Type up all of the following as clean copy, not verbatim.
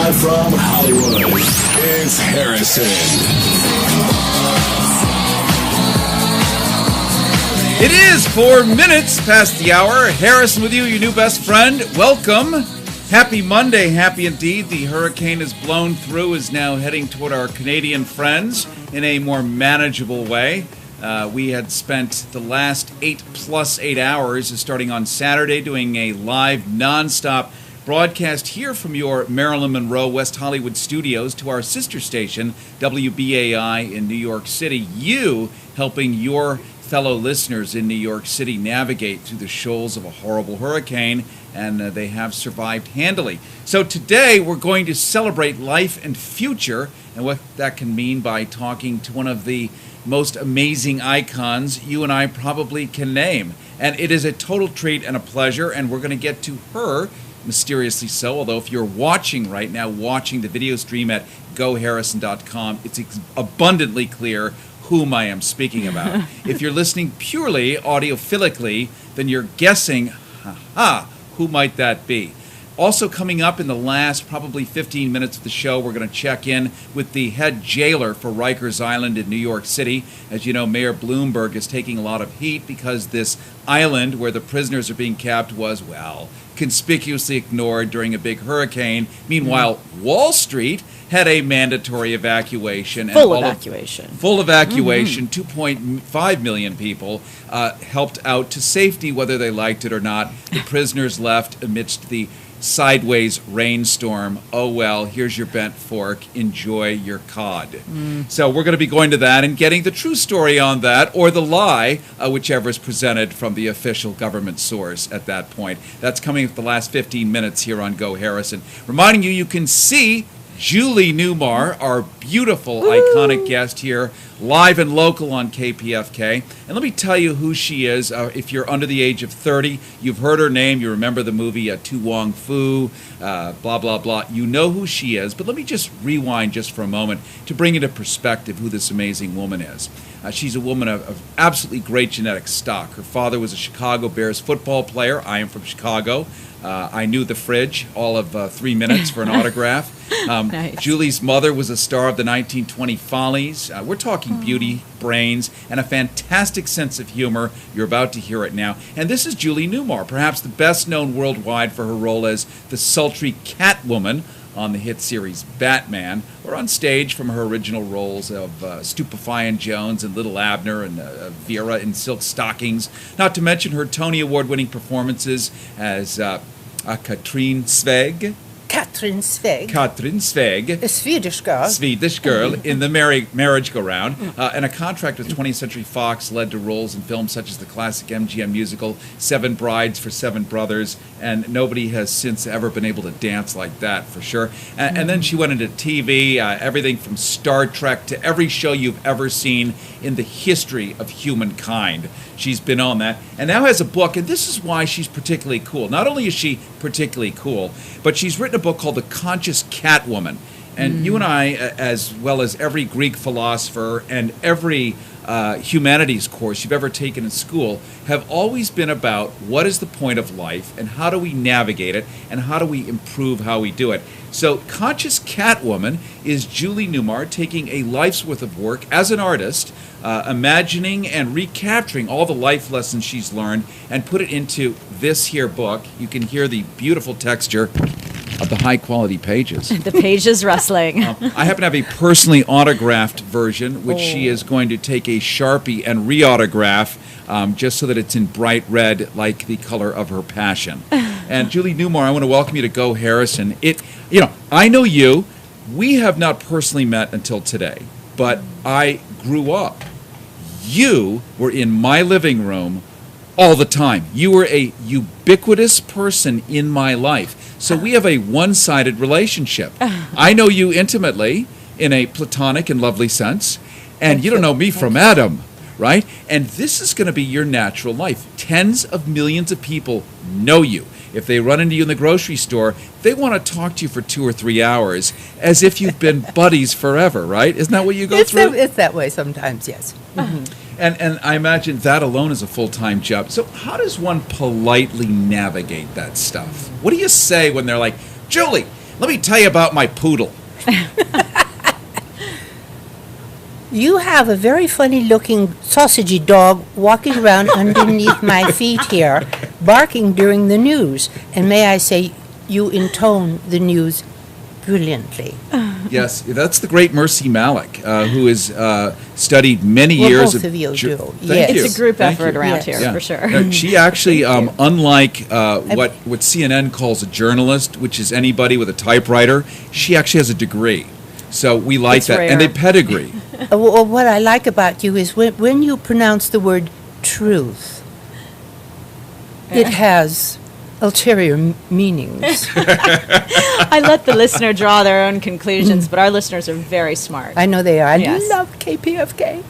Live from Hollywood, it's Harrison. It is 4 minutes past the hour. Harrison with you, your new best friend. Welcome. Happy Monday. Happy indeed. The hurricane has blown through, is now heading toward our Canadian friends in a more manageable way. We had spent the last 8 hours, starting on Saturday, doing a live, nonstop broadcast here from your Marilyn Monroe, West Hollywood studios to our sister station, WBAI in New York City. You helping your fellow listeners in New York City navigate through the shoals of a horrible hurricane, and they have survived handily. So today we're going to celebrate life and future and what that can mean by talking to one of the most amazing icons you and I probably can name. And it is a total treat and a pleasure, and we're going to get to her, mysteriously so, although if you're watching right now, watching the video stream at goharrison.com, it's abundantly clear whom I am speaking about. If you're listening purely audiophilically, then you're guessing, who might that be? Also coming up in the last probably 15 minutes of the show, we're going to check in with the head jailer for Rikers Island in New York City. As you know, Mayor Bloomberg is taking a lot of heat because this island where the prisoners are being kept was, well, conspicuously ignored during a big hurricane. Meanwhile, Wall Street had a mandatory evacuation. Full evacuation. 2.5 million people helped out to safety, whether they liked it or not. The prisoners left amidst the sideways rainstorm. Oh, well, here's your bent fork. Enjoy your cod. So we're going to be going to that and getting the true story on that, or the lie, whichever is presented from the official government source at that point. That's coming at the last 15 minutes here on Go Harrison. Reminding you, you can see Julie Newmar, our beautiful, iconic guest here, live and local on KPFK. And let me tell you who she is. If you're under the age of 30, you've heard her name. You remember the movie Tu Wong Fu, blah, blah, blah. You know who she is. But let me just rewind just for a moment to bring into perspective who this amazing woman is. She's a woman of absolutely great genetic stock. Her father was a Chicago Bears football player. I am from Chicago. I knew the fridge all of 3 minutes for an autograph. Nice. Julie's mother was a star of the 1920 Follies. We're talking beauty, brains, and a fantastic sense of humor. You're about to hear it now. And this is Julie Newmar, perhaps the best known worldwide for her role as the sultry Catwoman on the hit series Batman, or on stage from her original roles of Stupefying Jones and Little Abner and Vera in Silk Stockings, not to mention her Tony Award-winning performances as Katrin Sveg. Katrin Sveg. Katrin Sveg. A Swedish girl. Swedish girl in the Marriage Go-Round. And a contract with 20th Century Fox led to roles in films such as the classic MGM musical, Seven Brides for Seven Brothers, and nobody has since ever been able to dance like that, for sure. And then she went into TV, everything from Star Trek to every show you've ever seen in the history of humankind. She's been on that, and now has a book, and this is why she's particularly cool. Not only is she particularly cool, but she's written a book called The Conscious Catwoman. And you and I, as well as every Greek philosopher and every humanities course you've ever taken in school, have always been about what is the point of life and how do we navigate it and how do we improve how we do it. So Conscious Catwoman is Julie Newmar taking a life's worth of work as an artist, imagining and recapturing all the life lessons she's learned and put it into this here book. You can hear the beautiful texture of the high-quality pages. The pages rustling. I happen to have a personally autographed version, which she is going to take a Sharpie and re-autograph just so that it's in bright red like the color of her passion. And Julie Newmar, I want to welcome you to Go Harrison. I know you. We have not personally met until today, but I grew up. You were in my living room all the time. You were a ubiquitous person in my life. So we have a one-sided relationship. I know you intimately in a platonic and lovely sense, and you don't know me from Adam, right? And this is going to be your natural life. Tens of millions of people know you. If they run into you in the grocery store, they want to talk to you for 2 or 3 hours as if you've been buddies forever, right? Isn't that what you go through? It's that way sometimes, yes. Mm-hmm. And I imagine that alone is a full-time job. So how does one politely navigate that stuff? What do you say when they're like, Julie, Let me tell you about my poodle. You have a very funny-looking sausagey dog walking around underneath my feet here, barking during the news. And may I say, you intone the news brilliantly. Yes, that's the great Mercy Malik, who has studied many Well, years both of you do. Thank Yes. you. It's a group Thank effort you. around Yes. here, Yeah. for sure. She actually, unlike what CNN calls a journalist, which is anybody with a typewriter, she actually has a degree. So we like It's that. rare. And a pedigree. Well, what I like about you is when you pronounce the word truth, it has ulterior meanings. I let the listener draw their own conclusions, but our listeners are very smart. I know they are. I Yes. love KPFK.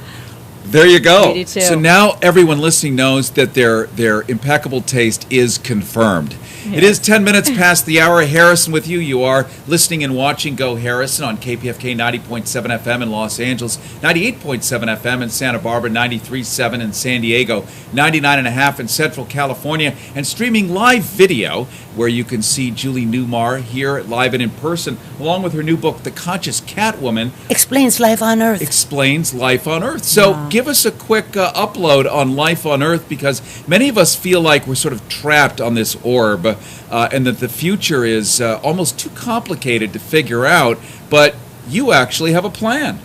There you go. We do too. So now everyone listening knows that their impeccable taste is confirmed. It is 10 minutes past the hour. Harrison with you. You are listening and watching Go Harrison on KPFK 90.7 FM in Los Angeles, 98.7 FM in Santa Barbara, 93.7 in San Diego, 99.5 in Central California, and streaming live video where you can see Julie Newmar here live and in person, along with her new book, The Conscious Catwoman Explains life on Earth. Explains Life on Earth. So give us a quick upload on Life on Earth, because many of us feel like we're sort of trapped on this orb and that the future is almost too complicated to figure out, but you actually have a plan.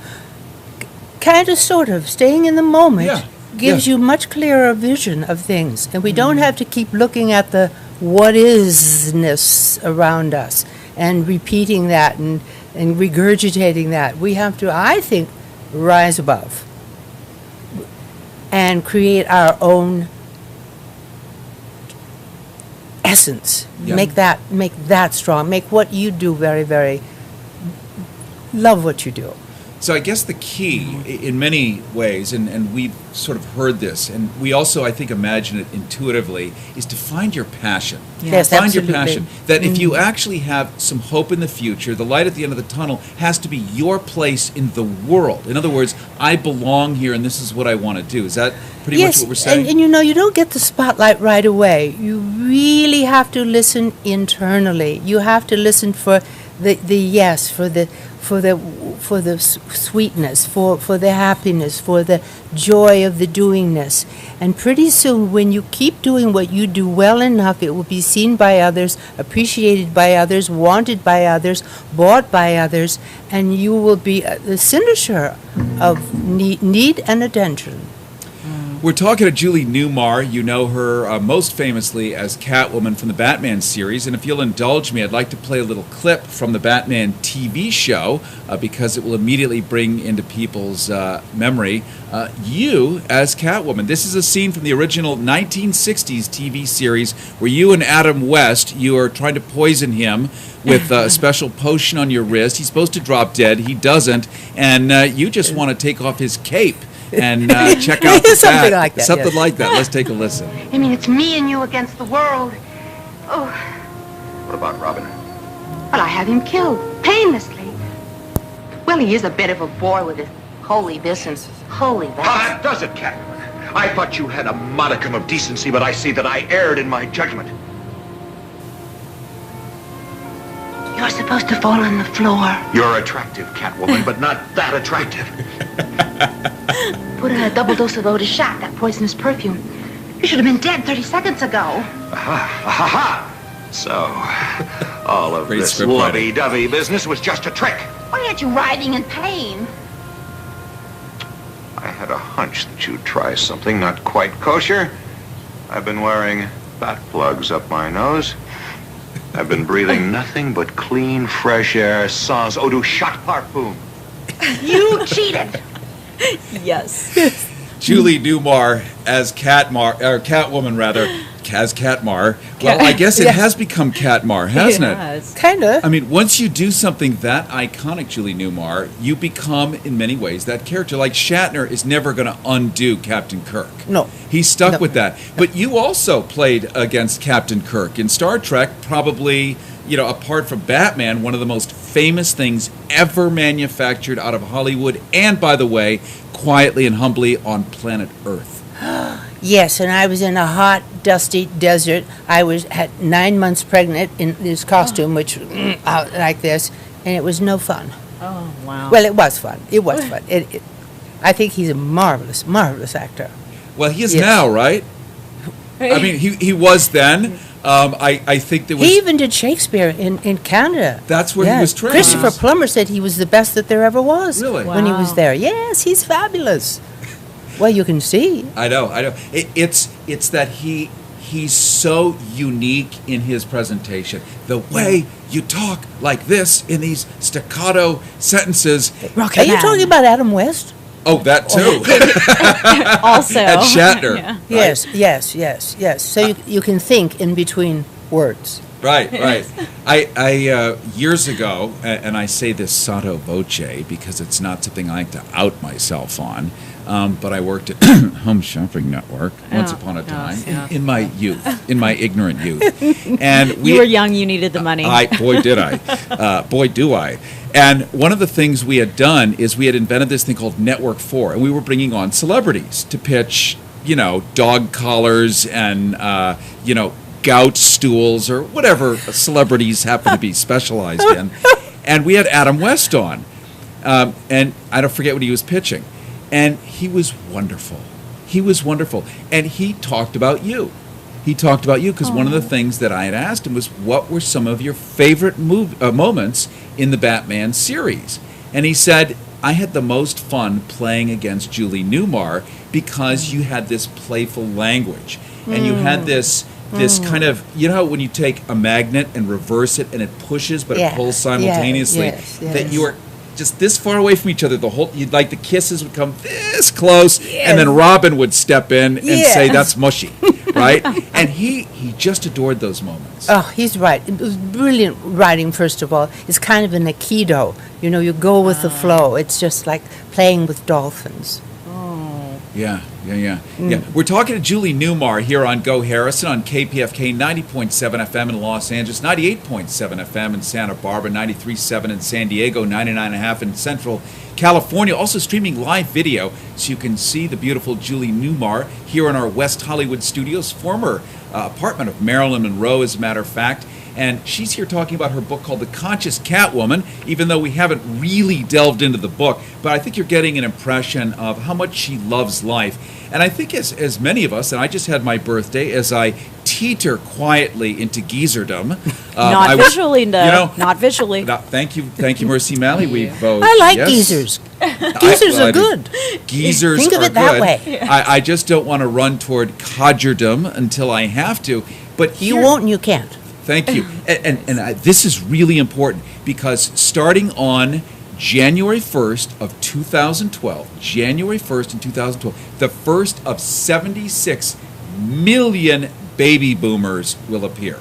Kind of, sort of. Staying in the moment Yeah. gives you much clearer vision of things. And we don't have to keep looking at the what is-ness around us and repeating that and regurgitating that. We have to, I think, rise above and create our own essence. Yeah. Make that strong. Make what you do very, very, love what you do. So I guess the key in many ways, and we've sort of heard this, and we also, I think, imagine it intuitively, is to find your passion. Yes, Find absolutely. your passion. That if you actually have some hope in the future, the light at the end of the tunnel has to be your place in the world. In other words, I belong here and this is what I want to do. Is that pretty much what we're saying? And you know, you don't get the spotlight right away. You really have to listen internally. You have to listen for the yes, for the sweetness, for the happiness, for the joy of the doingness. And pretty soon, when you keep doing what you do well enough, it will be seen by others, appreciated by others, wanted by others, bought by others, and you will be the cynosure of need and attention. We're talking to Julie Newmar. You know her most famously as Catwoman from the Batman series. And if you'll indulge me, I'd like to play a little clip from the Batman TV show because it will immediately bring into people's memory you as Catwoman. This is a scene from the original 1960s TV series where you and Adam West, you are trying to poison him with a special potion on your wrist. He's supposed to drop dead. He doesn't. And you just want to take off his cape and check out the Something bat. like that, Something yes. like that. Let's take a listen. I mean, it's me and you against the world. Oh, What about Robin? but I have him killed, painlessly. Well, he is a bit of a bore with his holy this and holy that. That does it, Catwoman. I thought you had a modicum of decency, but I see that I erred in my judgment. You're supposed to fall on the floor. You're attractive, Catwoman, but not that attractive. Put in a double dose of Otis shot, that poisonous perfume. You should have been dead 30 seconds ago. Ha! So, all of Great this script writing. lovey-dovey business was just a trick. Why aren't you writhing in pain? I had a hunch that you'd try something not quite kosher. I've been wearing bat plugs up my nose. I've been breathing nothing but clean, fresh air, sans eau de shot parfum. You cheated. Yes. Julie Newmar as Catwoman, rather, as Catmar. Well, I guess it has become Catmar, hasn't it? Yes. Kind of. I mean, once you do something that iconic, Julie Newmar, you become, in many ways, that character. Like Shatner is never going to undo Captain Kirk. No. He's stuck No. with that. But you also played against Captain Kirk in Star Trek, probably, you know, apart from Batman, one of the most famous things ever manufactured out of Hollywood, and, by the way, quietly and humbly on planet Earth. Yes, and I was in a hot, dusty desert. I was at 9 months pregnant in this costume, which out like this, and it was no fun. Oh, wow. Well, it was fun. It was fun. I think he's a marvelous, marvelous actor. Well, he is Yes. now, right? I mean, he was then. I think there was... He even did Shakespeare in Canada. That's where he was trained. Christopher Plummer said he was the best that there ever was. Really? When he was Wow. there. Yes, he's fabulous. Well, you can see. I know. It's that he's so unique in his presentation. The way you talk like this in these staccato sentences. Rocket Are you Man. talking about Adam West? Oh, that too. Also. And Shatner. Yeah. Yes. So you can think in between words. Right. I years ago, and I say this sotto voce because it's not something I like to out myself on, but I worked at Home Shopping Network once upon a time in my youth, in my ignorant youth, and You were young, you needed the money. Boy, did I. Boy, do I. And one of the things we had done is we had invented this thing called Network 4, and we were bringing on celebrities to pitch, dog collars and, gout stools or whatever celebrities happen to be specialized in. And we had Adam West on. And I don't forget what he was pitching. And he was wonderful. And he talked about you. Because one of the things that I had asked him was, what were some of your favorite moments in the Batman series? And he said, I had the most fun playing against Julie Newmar because you had this playful language. And you had this kind of, how when you take a magnet and reverse it and it pushes but it pulls simultaneously, that you were just this far away from each other, the kisses would come this close, and then Robin would step in and say, that's mushy, right? And he just adored those moments. Oh, he's right. It was brilliant writing, first of all. It's kind of an aikido. You go with the flow. It's just like playing with dolphins. Yeah. We're talking to Julie Newmar here on Go Harrison on KPFK 90.7 FM in Los Angeles, 98.7 FM in Santa Barbara, 93.7 in San Diego, 99.5 in Central California. Also streaming live video so you can see the beautiful Julie Newmar here in our West Hollywood studios, former apartment of Marilyn Monroe, as a matter of fact. And she's here talking about her book called The Conscious Catwoman, even though we haven't really delved into the book. But I think you're getting an impression of how much she loves life. And I think as many of us, and I just had my birthday, as I teeter quietly into geezerdom. Not visually, though. Not visually. Thank you, Mercy Malley. We've I like geezers. Geezers are good. Geezers Think of are it that good. way. I just don't want to run toward codgerdom until I have to. But You won't and you can't. Thank you. And this is really important because starting on January 1st of 2012, the first of 76 million baby boomers will appear.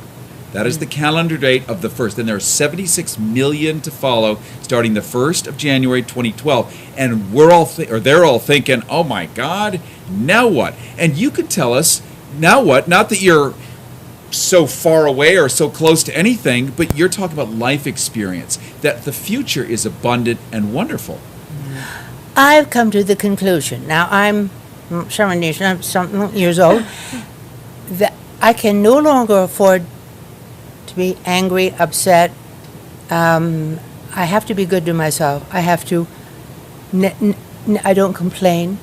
That is the calendar date of the first. And there are 76 million to follow starting the 1st of January 2012. And they're all thinking, oh my God, now what? And you could tell us, now what? Not that you're so far away or so close to anything, but you're talking about life experience, that the future is abundant and wonderful. I've come to the conclusion, now I'm something years old, that I can no longer afford to be angry, upset. I have to be good to myself. I have to, I don't complain.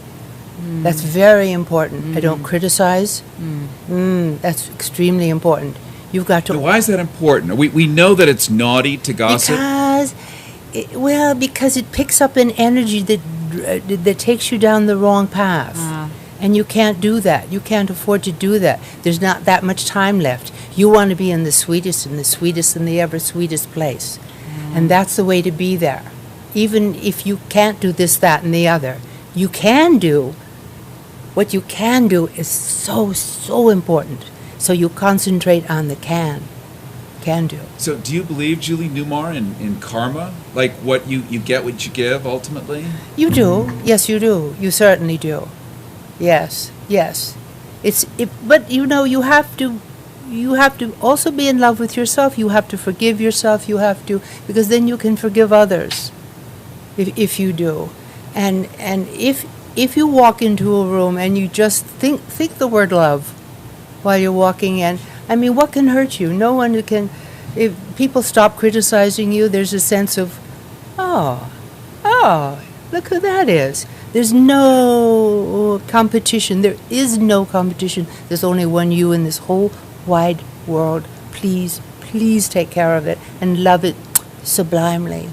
That's very important. I don't criticize. That's extremely important. You've got to. Now, why is that important? We know that it's naughty to gossip. Because it picks up an energy that takes you down the wrong path, and you can't do that. You can't afford to do that. There's not that much time left. You want to be in the sweetest and the ever sweetest place, and that's the way to be there. Even if you can't do this, that, and the other, you can do. What you can do is so important. So you concentrate on the can do. So do you believe, Julie Newmar, in karma? Like what you get what you give, ultimately? You do. Yes, you do. You certainly do. Yes. But you have to also be in love with yourself. You have to forgive yourself. because then you can forgive others if you do. And if if you walk into a room and you just think the word love while you're walking in, I mean, what can hurt you? No one can. If people stop criticizing you, there's a sense of, oh, look who that is. There's no competition. There is no competition. There's only one you in this whole wide world. Please take care of it and love it sublimely.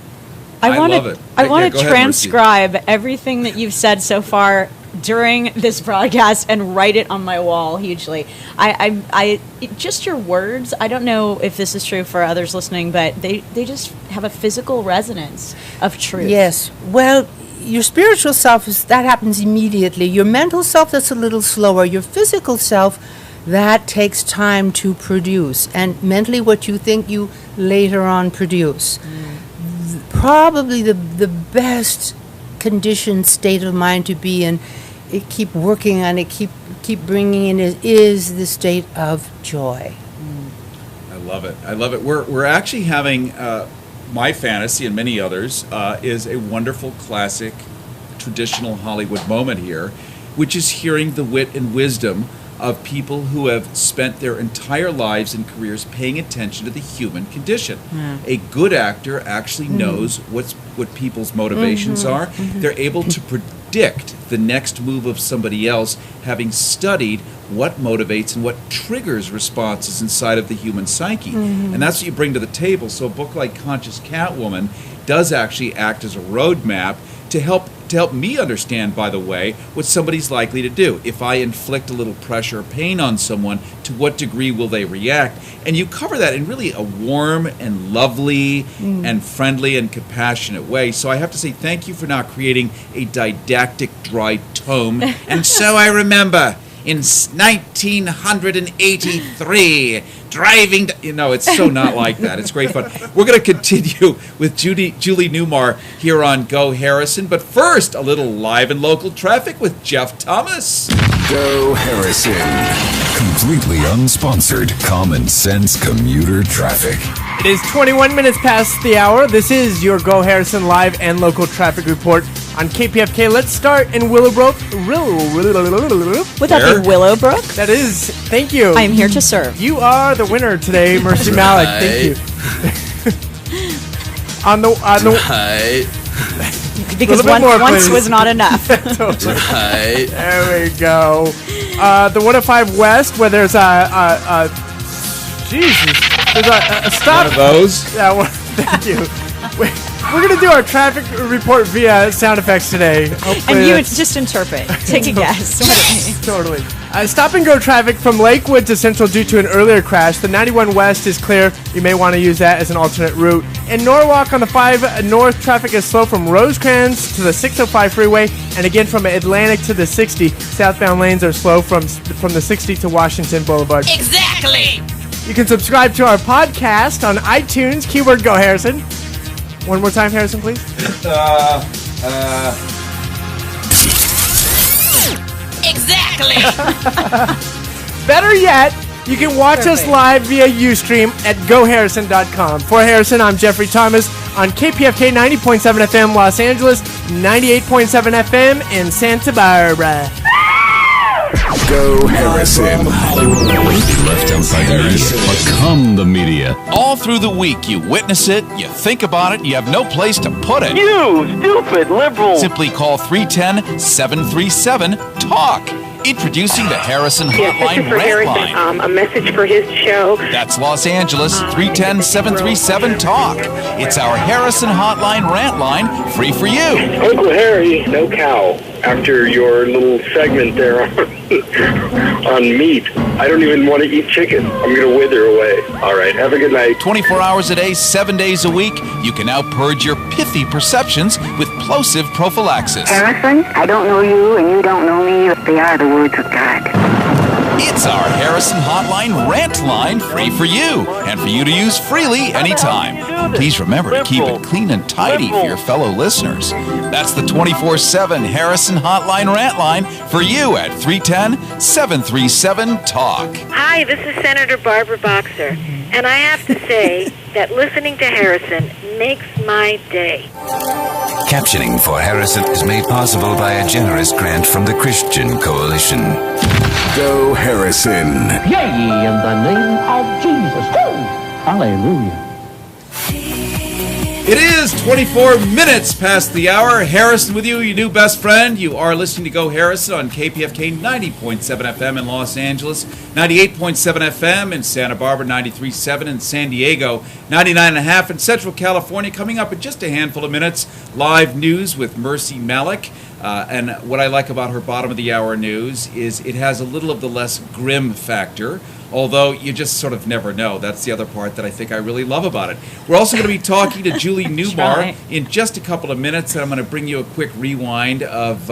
I love it. I want to go ahead, transcribe everything that you've said so far during this broadcast and write it on my wall hugely. Just your words, I don't know if this is true for others listening, but they just have a physical resonance of truth. Yes. Well, your spiritual self, that happens immediately. Your mental self, that's a little slower. Your physical self, that takes time to produce. And mentally, what you think, you later on produce. Probably the best conditioned state of mind to be in, keep working on it, keep bringing in, is the state of joy. I love it. We're actually having my fantasy and many others is a wonderful classic traditional Hollywood moment here, which is hearing the wit and wisdom of people who have spent their entire lives and careers paying attention to the human condition. A good actor actually knows what people's motivations are. They're able to predict the next move of somebody else, having studied what motivates and what triggers responses inside of the human psyche. And that's what you bring to the table. So a book like Conscious Catwoman does actually act as a roadmap to help me understand, by the way, what somebody's likely to do. If I inflict a little pressure or pain on someone, to what degree will they react? And you cover that in really a warm and lovely and friendly and compassionate way. So I have to say thank you for not creating a didactic, dry tome. And so I remember in 1983, driving, it's so not like that. It's great fun. We're going to continue with Julie Newmar here on Go Harrison. But first, a little live and local traffic with Jeff Thomas. Go Harrison. Completely unsponsored, common sense commuter traffic. It is 21 minutes past the hour. This is your Go Harrison live and local traffic report on KPFK. Let's start in Willowbrook. Would that be Willowbrook? That is. Thank you. I am here to serve. You are the winner today, Mercy Malik. Thank you. on the because once was not enough. Right. There we go. The 105 West, where there's Jesus. There's a stop. One of those? Yeah, thank you. We're going to do our traffic report via sound effects today. Hopefully and you just interpret. Take a guess. Totally. Stop and go traffic from Lakewood to Central due to an earlier crash. The 91 West is clear. You may want to use that as an alternate route. In Norwalk on the 5 North, traffic is slow from Rosecrans to the 605 freeway. And again from Atlantic to the 60. Southbound lanes are slow from the 60 to Washington Boulevard. Exactly! You can subscribe to our podcast on iTunes. Keyword Go Harrison. One more time, Harrison, please. Exactly! Better yet, you can watch us live via Ustream at goharrison.com. For Harrison, I'm Jeffrey Thomas on KPFK 90.7 FM Los Angeles, 98.7 FM in Santa Barbara. Go Harrison. Left outside the media. Become the media. All through the week, you witness it, you think about it, you have no place to put it. You stupid liberal. Simply call 310-737-TALK. Introducing the Harrison Hotline Rant Line. A message for his show. That's Los Angeles, 310-737-TALK. It's our Harrison Hotline Rant Line, free for you. Uncle Harry, no cow. After your little segment there on meat, I don't even want to eat chicken. I'm going to wither away. All right, have a good night. 24 hours a day, 7 days a week, you can now purge your pithy perceptions with plosive prophylaxis. Harrison, I don't know you and you don't know me. They are the words of God. It's our Harrison Hotline Rant Line, free for you, and for you to use freely anytime. Please remember to keep it clean and tidy for your fellow listeners. That's the 24/7 Harrison Hotline Rant Line for you at 310-737-TALK. Hi, this is Senator Barbara Boxer, and I have to say that listening to Harrison makes my day. Captioning for Harrison is made possible by a generous grant from the Christian Coalition. Go Harrison. Yea, in the name of Jesus. Woo! Hallelujah. It is 24 minutes past the hour. Harrison with you, your new best friend. You are listening to Go Harrison on KPFK 90.7 FM in Los Angeles, 98.7 FM in Santa Barbara, 93.7 in San Diego, 99.5 in Central California. Coming up in just a handful of minutes, live news with Mercy Malik. And what I like about her bottom of the hour news is it has a little of the less grim factor, although you just sort of never know. That's the other part that I think I really love about it. We're also going to be talking to Julie Newmar in just a couple of minutes, and I'm going to bring you a quick rewind of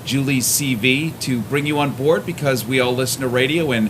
Julie's CV to bring you on board, because we all listen to radio in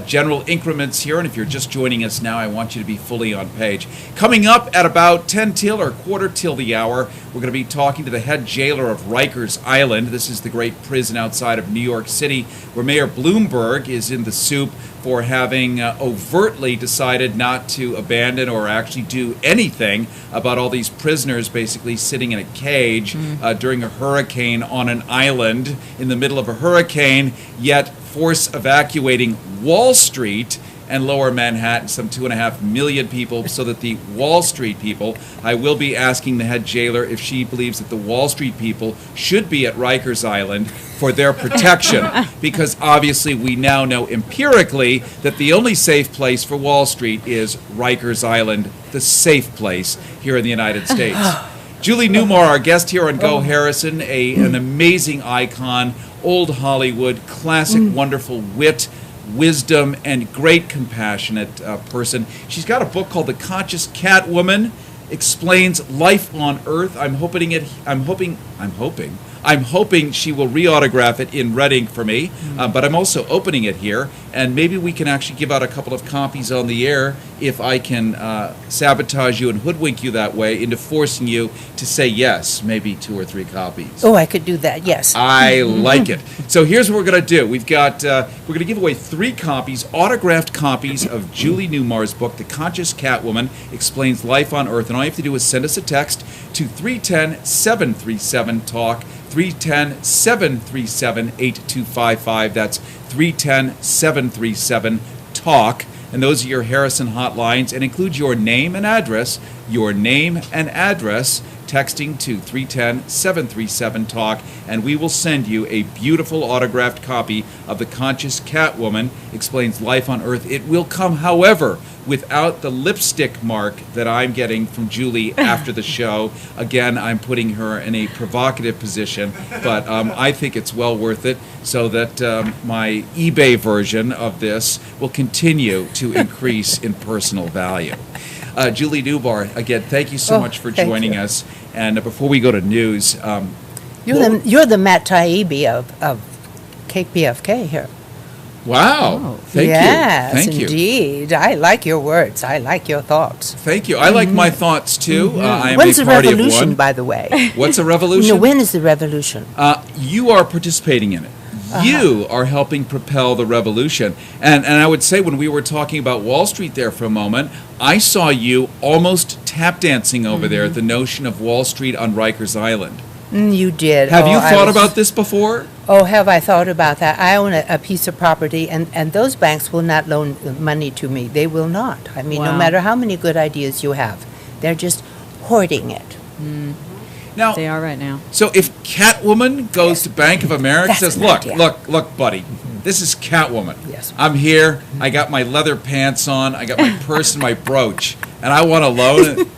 general increments here, and if you're just joining us now, I want you to be fully on page. Coming up at about 10 till or quarter till the hour, we're going to be talking to the head jailer of Rikers Island. This is the great prison outside of New York City, where Mayor Bloomberg is in the soup for having overtly decided not to abandon or actually do anything about all these prisoners basically sitting in a cage during a hurricane on an island in the middle of a hurricane, yet force evacuating Wall Street and Lower Manhattan, some 2.5 million people, so that the Wall Street people, I will be asking the head jailer if she believes that the Wall Street people should be at Rikers Island for their protection, because obviously we now know empirically that the only safe place for Wall Street is Rikers Island, the safe place here in the United States. Julie Newmar, our guest here on Go Harrison, an amazing icon, old Hollywood, classic, wonderful wit, wisdom, and great compassionate person. She's got a book called The Conscious Catwoman Explains Life on Earth. I'm hoping she will re-autograph it in Reading for me, but I'm also opening it here, and maybe we can actually give out a couple of copies on the air if I can sabotage you and hoodwink you that way into forcing you to say yes, maybe 2 or 3 copies. Oh, I could do that, yes. I like it. So here's what we're going to do. We're going to give away 3 copies, autographed copies of Julie Newmar's book, The Conscious Catwoman Explains Life on Earth, and all you have to do is send us a text to 310-737-TALK, 310-737-8255. That's 310-737-TALK. And those are your Harrison hotlines, and include your name and address, texting to 310-737-TALK, and we will send you a beautiful autographed copy of The Conscious Catwoman Explains Life on Earth. It will come, however, without the lipstick mark that I'm getting from Julie after the show. Again, I'm putting her in a provocative position, but I think it's well worth it, so that my eBay version of this will continue to increase in personal value. Julie Newmar, again, thank you so much for joining us. And before we go to news, you're the Matt Taibbi of KPFK here. Wow! Thank you. Yes, indeed. I like your words. I like your thoughts. Thank you. I like my thoughts too. I am When's a the party revolution, of one. by the way? What's a revolution? No, when is the revolution? You are participating in it. You are helping propel the revolution. And I would say, when we were talking about Wall Street there for a moment, I saw you almost tap dancing over there at the notion of Wall Street on Rikers Island. You did. Have you thought about this before? Oh, have I thought about that? I own a piece of property, and those banks will not loan money to me. They will not. I mean, no matter how many good ideas you have, they're just hoarding it. Now, they are right now. So if Catwoman goes to Bank of America and says, look, buddy, this is Catwoman. Yes. I'm here. I got my leather pants on. I got my purse and my brooch, and I want to loan it.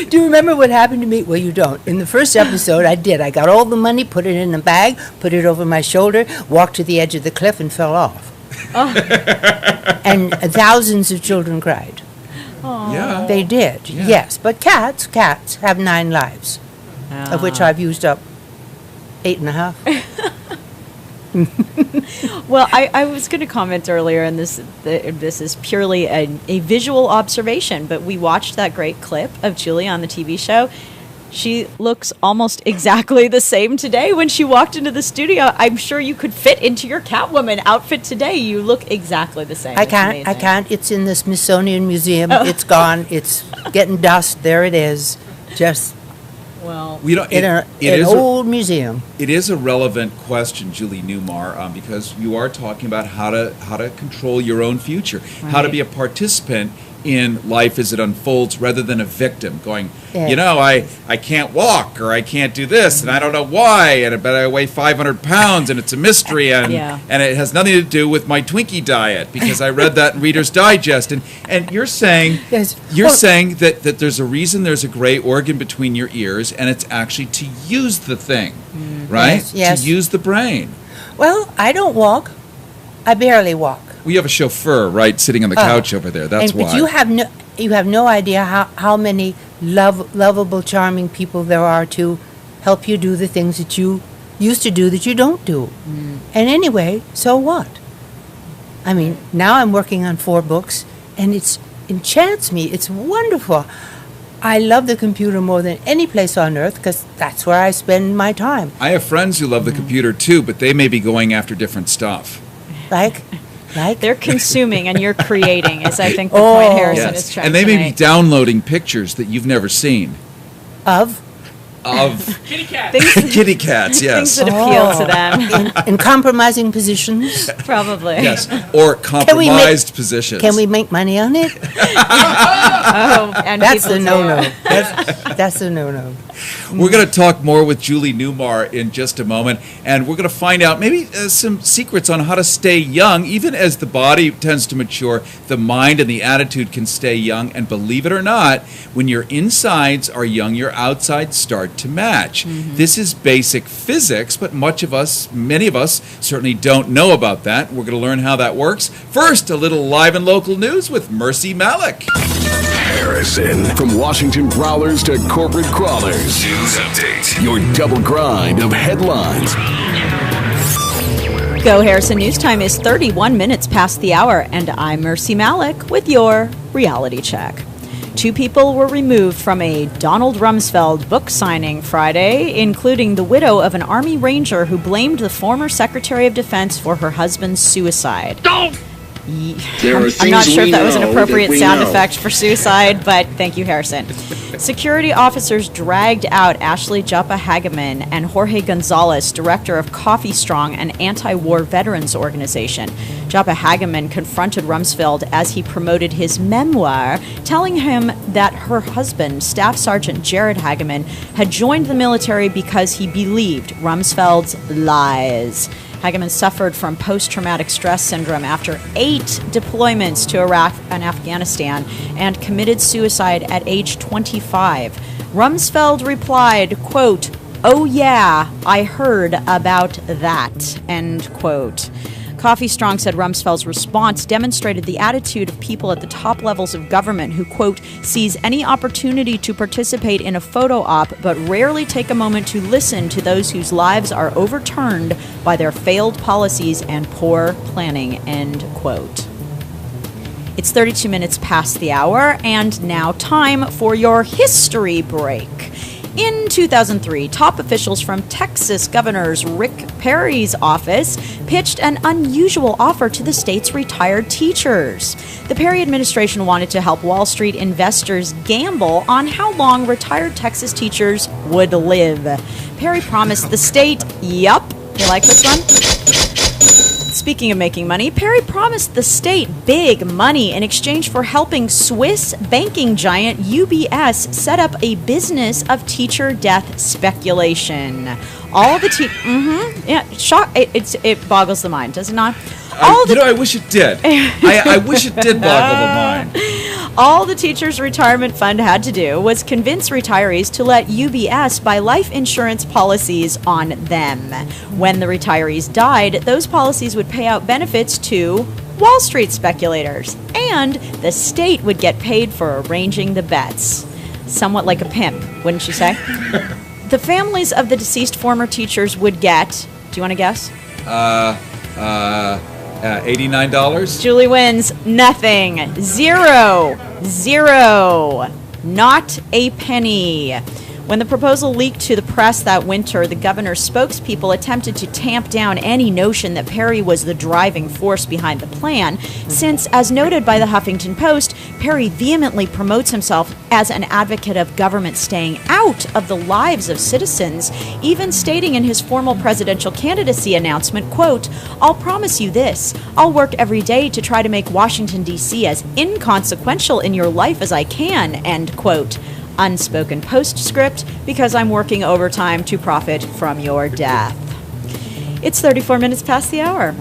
Do you remember what happened to me? Well, you don't. In the first episode, I did. I got all the money, put it in a bag, put it over my shoulder, walked to the edge of the cliff, and fell off. And thousands of children cried. Aww. Yeah. They did, yes. But cats have 9 lives. Of which I've used up 8.5. Well, I was going to comment earlier, and this is purely a visual observation, but we watched that great clip of Julie on the TV show. She looks almost exactly the same today when she walked into the studio. I'm sure you could fit into your Catwoman outfit today. You look exactly the same. I can't. It's in the Smithsonian Museum. It's gone. It's getting dust. There it is. Just Well, We don't. in an old museum. It is a relevant question, Julie Newmar, because you are talking about how to control your own future, how to Right. be a participant in life as it unfolds rather than a victim going, Yes. I can't walk or I can't do this and I don't know why, but I weigh 500 pounds and it's a mystery and it has nothing to do with my Twinkie diet because I read that in Reader's Digest. And you're saying saying that there's a reason there's a gray organ between your ears and it's actually to use the thing, right? Yes. To use the brain. Well, I don't walk. I barely walk. We have a chauffeur, right, sitting on the couch over there. That's why. But you have no idea how many lovable, charming people there are to help you do the things that you used to do that you don't do. And anyway, so what? I mean, now I'm working on 4 books, and it enchants me. It's wonderful. I love the computer more than any place on earth because that's where I spend my time. I have friends who love the computer too, but they may be going after different stuff. Like they're consuming and you're creating, is I think the point Harrison is trying to make. And they may be downloading pictures that you've never seen. Of kitty cats. Kitty cats, yes. Things that appeal to them. In compromising positions. Probably. Yes, or compromised positions. Can we make money on it? And that's people the no-no. That's the no-no. We're going to talk more with Julie Newmar in just a moment, and we're going to find out maybe some secrets on how to stay young. Even as the body tends to mature, the mind and the attitude can stay young, and believe it or not, when your insides are young, your outsides start to match. This is basic physics, but many of us certainly don't know about that. We're going to learn how that works. First, a little live and local news with Mercy Malik. Harrison. From Washington prowlers to corporate crawlers. News update. Your double grind of headlines. Go Harrison News Time is 31 minutes past the hour, and I'm Mercy Malik with your reality check. 2 people were removed from a Donald Rumsfeld book signing Friday, including the widow of an Army Ranger who blamed the former Secretary of Defense for her husband's suicide. I'm not sure if that was an appropriate sound effect for suicide, but thank you, Harrison. Security officers dragged out Ashley Joppa Hageman and Jorge Gonzalez, director of Coffee Strong, an anti-war veterans organization. Joppa Hageman confronted Rumsfeld as he promoted his memoir, telling him that her husband, Staff Sergeant Jared Hageman, had joined the military because he believed Rumsfeld's lies. Hageman suffered from post-traumatic stress syndrome after 8 deployments to Iraq and Afghanistan and committed suicide at age 25. Rumsfeld replied, quote, "Oh yeah, I heard about that," end quote. Coffee Strong said Rumsfeld's response demonstrated the attitude of people at the top levels of government who, quote, "seize any opportunity to participate in a photo op but rarely take a moment to listen to those whose lives are overturned by their failed policies and poor planning," end quote. It's 32 minutes past the hour, and now time for your history break. In 2003, top officials from Texas Governor's Rick Perry's office pitched an unusual offer to the state's retired teachers. The Perry administration wanted to help Wall Street investors gamble on how long retired Texas teachers would live. Perry promised the state, yup, you like this one? Speaking of making money, Perry promised the state big money in exchange for helping Swiss banking giant UBS set up a business of teacher death speculation. All the it boggles the mind, does it not? I wish it did. I wish it did boggle the mind. All the teachers' retirement fund had to do was convince retirees to let UBS buy life insurance policies on them. When the retirees died, those policies would pay out benefits to Wall Street speculators, and the state would get paid for arranging the bets. Somewhat like a pimp, wouldn't you say? The families of the deceased former teachers would get, do you want to guess? $89? Julie wins nothing. Zero. Not a penny. When the proposal leaked to the press that winter, the governor's spokespeople attempted to tamp down any notion that Perry was the driving force behind the plan, since, as noted by the Huffington Post, Perry vehemently promotes himself as an advocate of government staying out of the lives of citizens, even stating in his formal presidential candidacy announcement, quote, "I'll promise you this, I'll work every day to try to make Washington, D.C. as inconsequential in your life as I can," end quote. Unspoken postscript, because I'm working overtime to profit from your death. It's 34 minutes past the hour.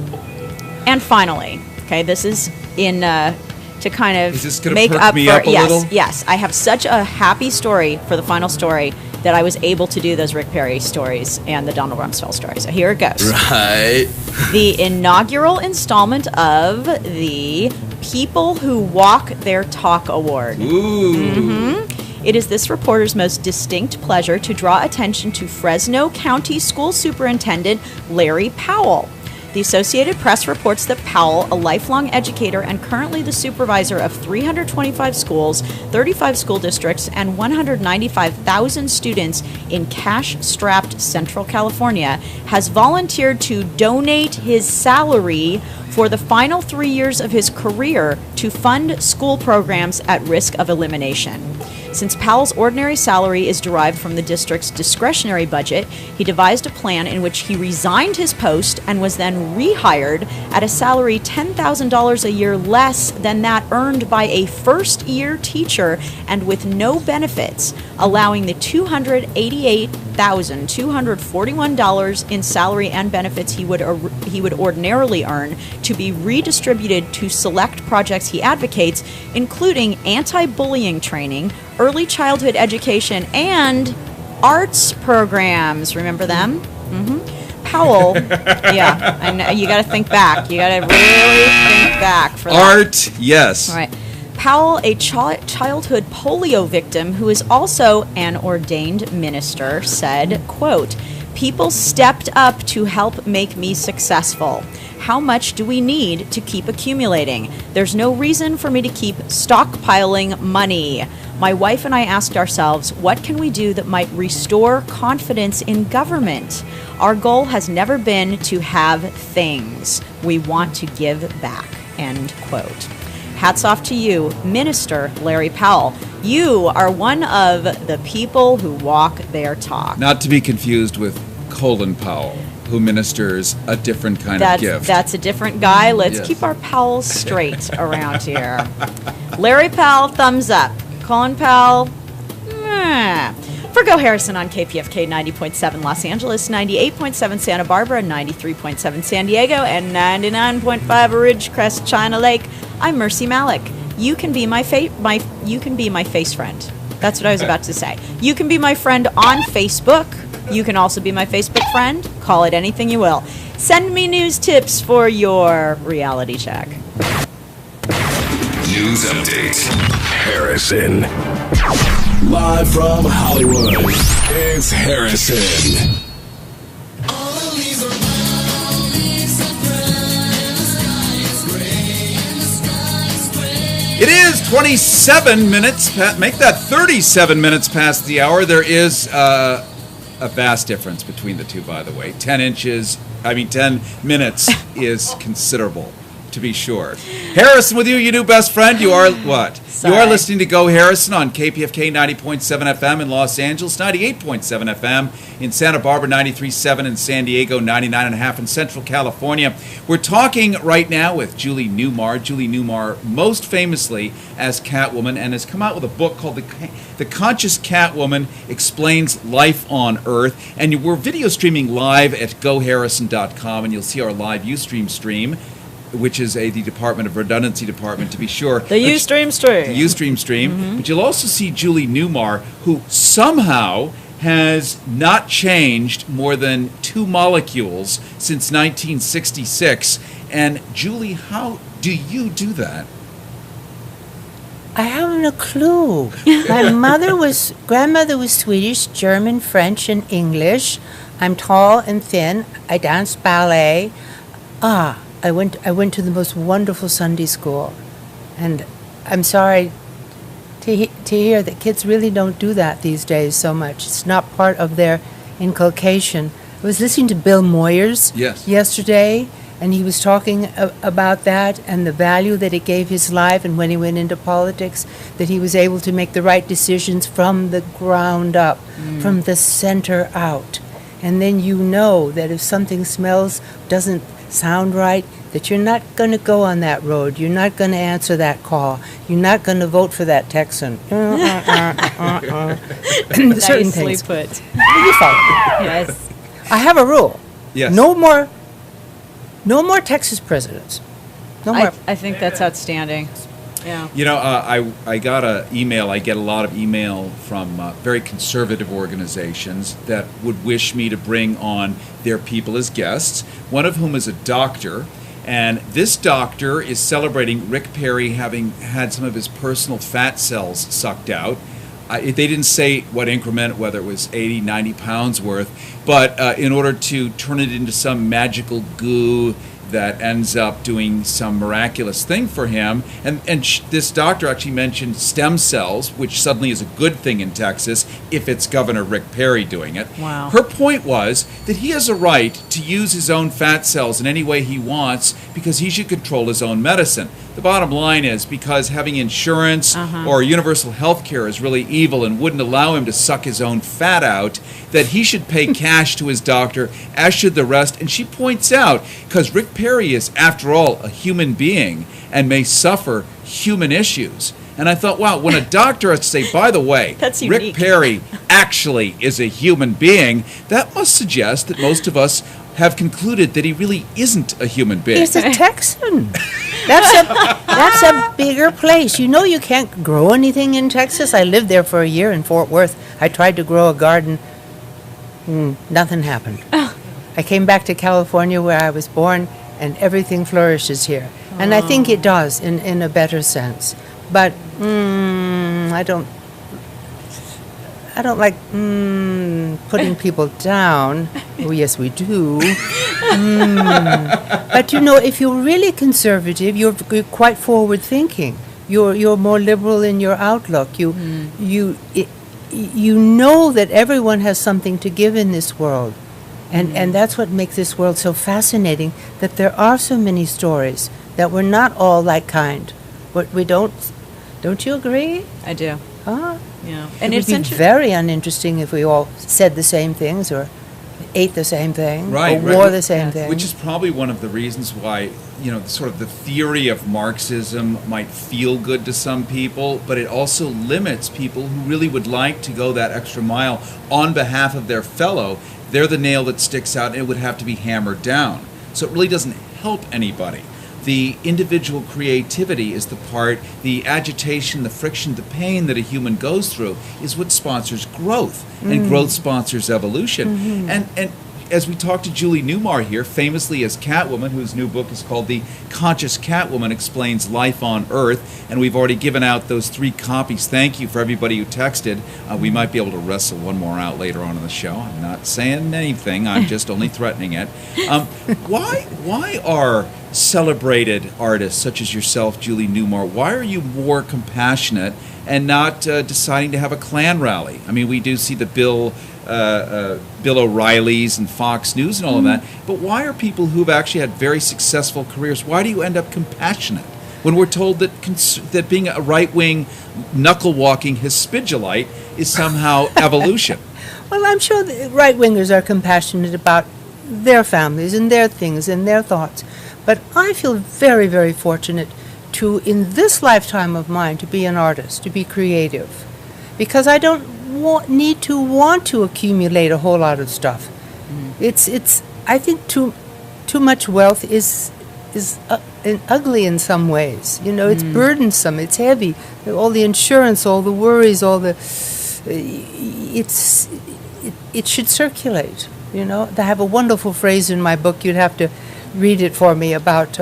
And finally, okay, this is in to kind of is this gonna make perk up me for up a little? Yes, I have such a happy story for the final story that I was able to do those Rick Perry stories and the Donald Rumsfeld story. So here it goes. Right. The inaugural installment of the People Who Walk Their Talk Award. Ooh. It is this reporter's most distinct pleasure to draw attention to Fresno County School Superintendent Larry Powell. The Associated Press reports that Powell, a lifelong educator and currently the supervisor of 325 schools, 35 school districts, and 195,000 students in cash-strapped Central California, has volunteered to donate his salary for the final 3 years of his career to fund school programs at risk of elimination. Since Powell's ordinary salary is derived from the district's discretionary budget, he devised a plan in which he resigned his post and was then rehired at a salary $10,000 a year less than that earned by a first-year teacher and with no benefits, allowing the $288,241 in salary and benefits he would ordinarily earn to be redistributed to select projects he advocates, including anti-bullying training, early childhood education, and arts programs. Remember them? Powell, yeah, I know, you got to think back. You got to really think back for that. Art, yes. All right. Powell, a childhood polio victim who is also an ordained minister, said, quote, "People stepped up to help make me successful. How much do we need to keep accumulating? There's no reason for me to keep stockpiling money. My wife and I asked ourselves, what can we do that might restore confidence in government? Our goal has never been to have things. We want to give back," end quote. Hats off to you, Minister Larry Powell. You are one of the people who walk their talk. Not to be confused with Colin Powell, who ministers a different kind of gift. That's a different guy. Let's Yes. keep our Powells straight around here. Larry Powell, thumbs up. Colin Powell, meh. For Go Harrison on KPFK 90.7 Los Angeles, 98.7 Santa Barbara, 93.7 San Diego, and 99.5 Ridgecrest, China Lake, I'm Mercy Malik. You can be my face friend. That's what I was about to say. You can be my friend on Facebook. You can also be my Facebook friend. Call it anything you will. Send me news tips for your reality check. News update. Harrison. Live from Hollywood, it's Harrison. It is 27 minutes, make that 37 minutes past the hour. There is a vast difference between the two, by the way. 10 minutes is considerable, to be sure. Harrison with you, your new best friend. You are what? Sorry. You are listening to Go Harrison on KPFK 90.7 FM in Los Angeles, 98.7 FM in Santa Barbara, 93.7 in San Diego, 99.5 in Central California. We're talking right now with Julie Newmar. Julie Newmar, most famously as Catwoman, and has come out with a book called The Conscious Catwoman Explains Life on Earth. And we're video streaming live at GoHarrison.com, and you'll see our live Ustream stream, which is the Department of Redundancy Department, to be sure. The Ustream stream. The Ustream stream. But you'll also see Julie Newmar, who somehow has not changed more than 2 molecules since 1966. And Julie, how do you do that? I haven't a clue. My grandmother was Swedish, German, French, and English. I'm tall and thin. I danced ballet. I went to the most wonderful Sunday school, and I'm sorry to to hear that kids really don't do that these days so much. It's not part of their inculcation. I was listening to Bill Moyers yesterday, and he was talking about that and the value that it gave his life, and when he went into politics, that he was able to make the right decisions from the ground up, from the center out. And then you know that if something doesn't sound right, that you're not going to go on that road. You're not going to answer that call. You're not going to vote for that Texan. Certain things. Put. You follow. Yes. I have a rule. Yes. No more Texas presidents. No more. I think that's outstanding. Yeah. You know, I got an email. I get a lot of email from very conservative organizations that would wish me to bring on their people as guests, one of whom is a doctor. And this doctor is celebrating Rick Perry having had some of his personal fat cells sucked out. They didn't say what increment, whether it was 80, 90 pounds worth, but in order to turn it into some magical goo that ends up doing some miraculous thing for him. And this doctor actually mentioned stem cells, which suddenly is a good thing in Texas if it's Governor Rick Perry doing it. Wow. Her point was that he has a right to use his own fat cells in any way he wants because he should control his own medicine. The bottom line is because having insurance or universal health care is really evil and wouldn't allow him to suck his own fat out, that he should pay cash to his doctor, as should the rest. And she points out, because Rick Perry is, after all, a human being and may suffer human issues. And I thought, wow, when a doctor has to say, by the way, That's Rick unique. Perry actually is a human being, that must suggest that most of us have concluded that he really isn't a human being. He's a Texan. That's a bigger place. You know you can't grow anything in Texas. I lived there for a year in Fort Worth. I tried to grow a garden. Nothing happened. I came back to California where I was born, and everything flourishes here. And I think it does in a better sense. But I don't like putting people down. Oh, yes, we do. But you know, if you're really conservative, you're quite forward-thinking. You're more liberal in your outlook. You know that everyone has something to give in this world, and that's what makes this world so fascinating. That there are so many stories that we're not all that kind, but we don't. Don't you agree? I do. Yeah. And it would be very uninteresting if we all said the same things or ate the same thing or wore the same thing. Which is probably one of the reasons why, you know, sort of the theory of Marxism might feel good to some people, but it also limits people who really would like to go that extra mile on behalf of their fellow. They're the nail that sticks out, and it would have to be hammered down. So it really doesn't help anybody. The individual creativity is the part, the agitation, the friction, the pain that a human goes through is what sponsors growth, and growth sponsors evolution. And as we talk to Julie Newmar here, famously as Catwoman, whose new book is called The Conscious Catwoman Explains Life on Earth, and we've already given out those 3 copies. Thank you for everybody who texted. We might be able to wrestle one more out later on in the show. I'm not saying anything. I'm just only threatening it. Why are celebrated artists such as yourself, Julie Newmar, why are you more compassionate and not deciding to have a Klan rally? I mean, we do see the Bill O'Reillys and Fox News and all of that, but why are people who've actually had very successful careers, why do you end up compassionate when we're told that being a right-wing, knuckle-walking Hispidulite is somehow evolution? Well, I'm sure the right-wingers are compassionate about their families and their things and their thoughts. But I feel very, very fortunate to, in this lifetime of mine, to be an artist, to be creative. Because I don't need to want to accumulate a whole lot of stuff. I think too much wealth is ugly in some ways. You know, it's burdensome, it's heavy. All the insurance, all the worries, it should circulate. You know, I have a wonderful phrase in my book. You'd have to read it for me about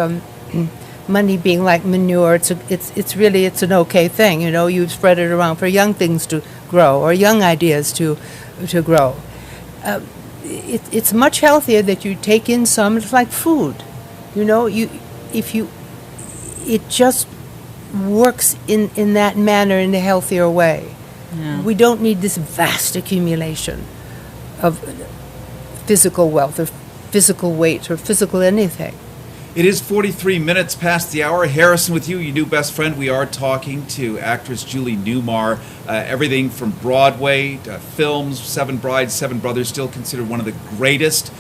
money being like manure. It's really an okay thing. You know, you spread it around for young things to grow or young ideas to grow. It's much healthier that you take in some. It's like food. You know, it just works in that manner in a healthier way. Yeah. We don't need this vast accumulation of physical wealth or physical weight or physical anything. It is 43 minutes past the hour. Harrison with you, your new best friend. We are talking to actress Julie Newmar. Everything from Broadway to films, Seven Brides, Seven Brothers, still considered one of the greatest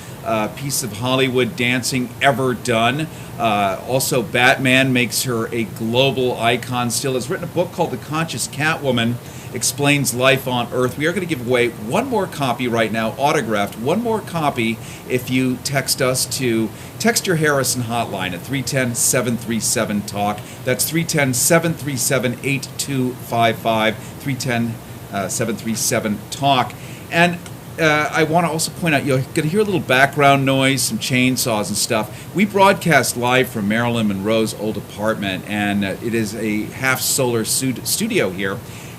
piece of Hollywood dancing ever done. Also, Batman makes her a global icon still. Has written a book called The Conscious Catwoman Explains Life on Earth. We are going to give away one more copy right now, autographed, one more copy if you text your Harrison hotline at 310-737-TALK. That's 310-737-8255, 310-737-TALK. And I want to also point out, you're going to hear a little background noise, some chainsaws and stuff. We broadcast live from Marilyn Monroe's old apartment, and it is a half-solar studio here.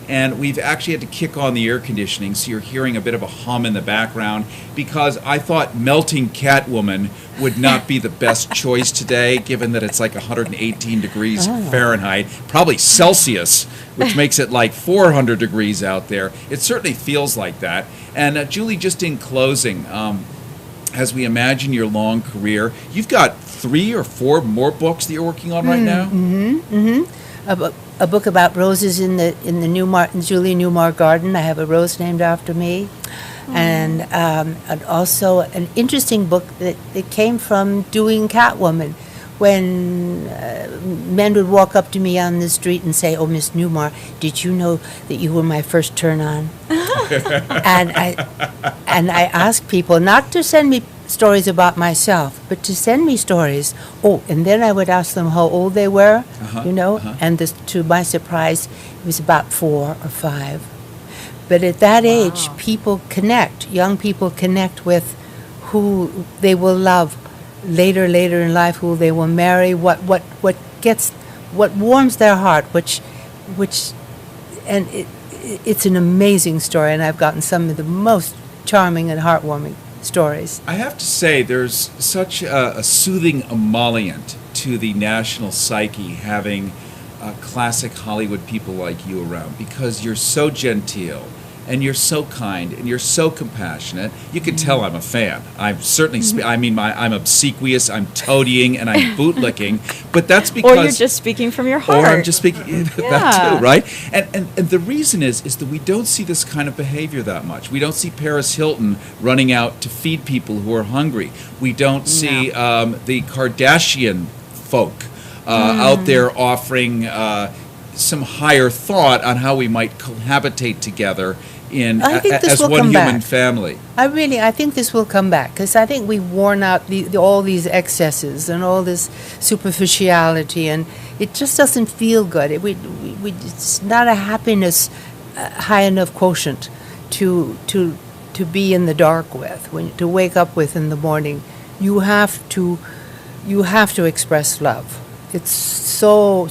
And we've actually had to kick on the air conditioning, so you're hearing a bit of a hum in the background, because I thought melting Catwoman would not be the best choice today, given that it's like 118 degrees Fahrenheit, probably Celsius, which makes it like 400 degrees out there. It certainly feels like that. And Julie, just in closing, as we imagine your long career, you've got 3 or 4 more books that you're working on right now? A book about roses in the Julie Newmar garden. I have a rose named after me. And also an interesting book that came from doing Catwoman. When men would walk up to me on the street and say, "Oh, Miss Newmar, did you know that you were my first turn on?" and I ask people not to send me stories about myself, but to send me stories. Oh, and then I would ask them how old they were, and to my surprise, it was about 4 or 5. But at that age, young people connect with who they will love later in life, who they will marry, what warms their heart, it's an amazing story, and I've gotten some of the most charming and heartwarming stories. I have to say, there's such a soothing emollient to the national psyche having classic Hollywood people like you around, because you're so genteel and you're so kind and you're so compassionate. You can tell I'm a fan. I'm certainly, I'm obsequious, I'm toadying, and I'm bootlicking, but that's because... Or you're just speaking from your heart. Or I'm just speaking, that too, right? And the reason is that we don't see this kind of behavior that much. We don't see Paris Hilton running out to feed people who are hungry. We don't see the Kardashian folk out there offering some higher thought on how we might cohabitate together as one human family. I think this will come back, because I think we've worn out all these excesses and all this superficiality, and it just doesn't feel good. It's not a happiness high enough quotient to be in the dark with, to wake up with in the morning. You have to express love. It's so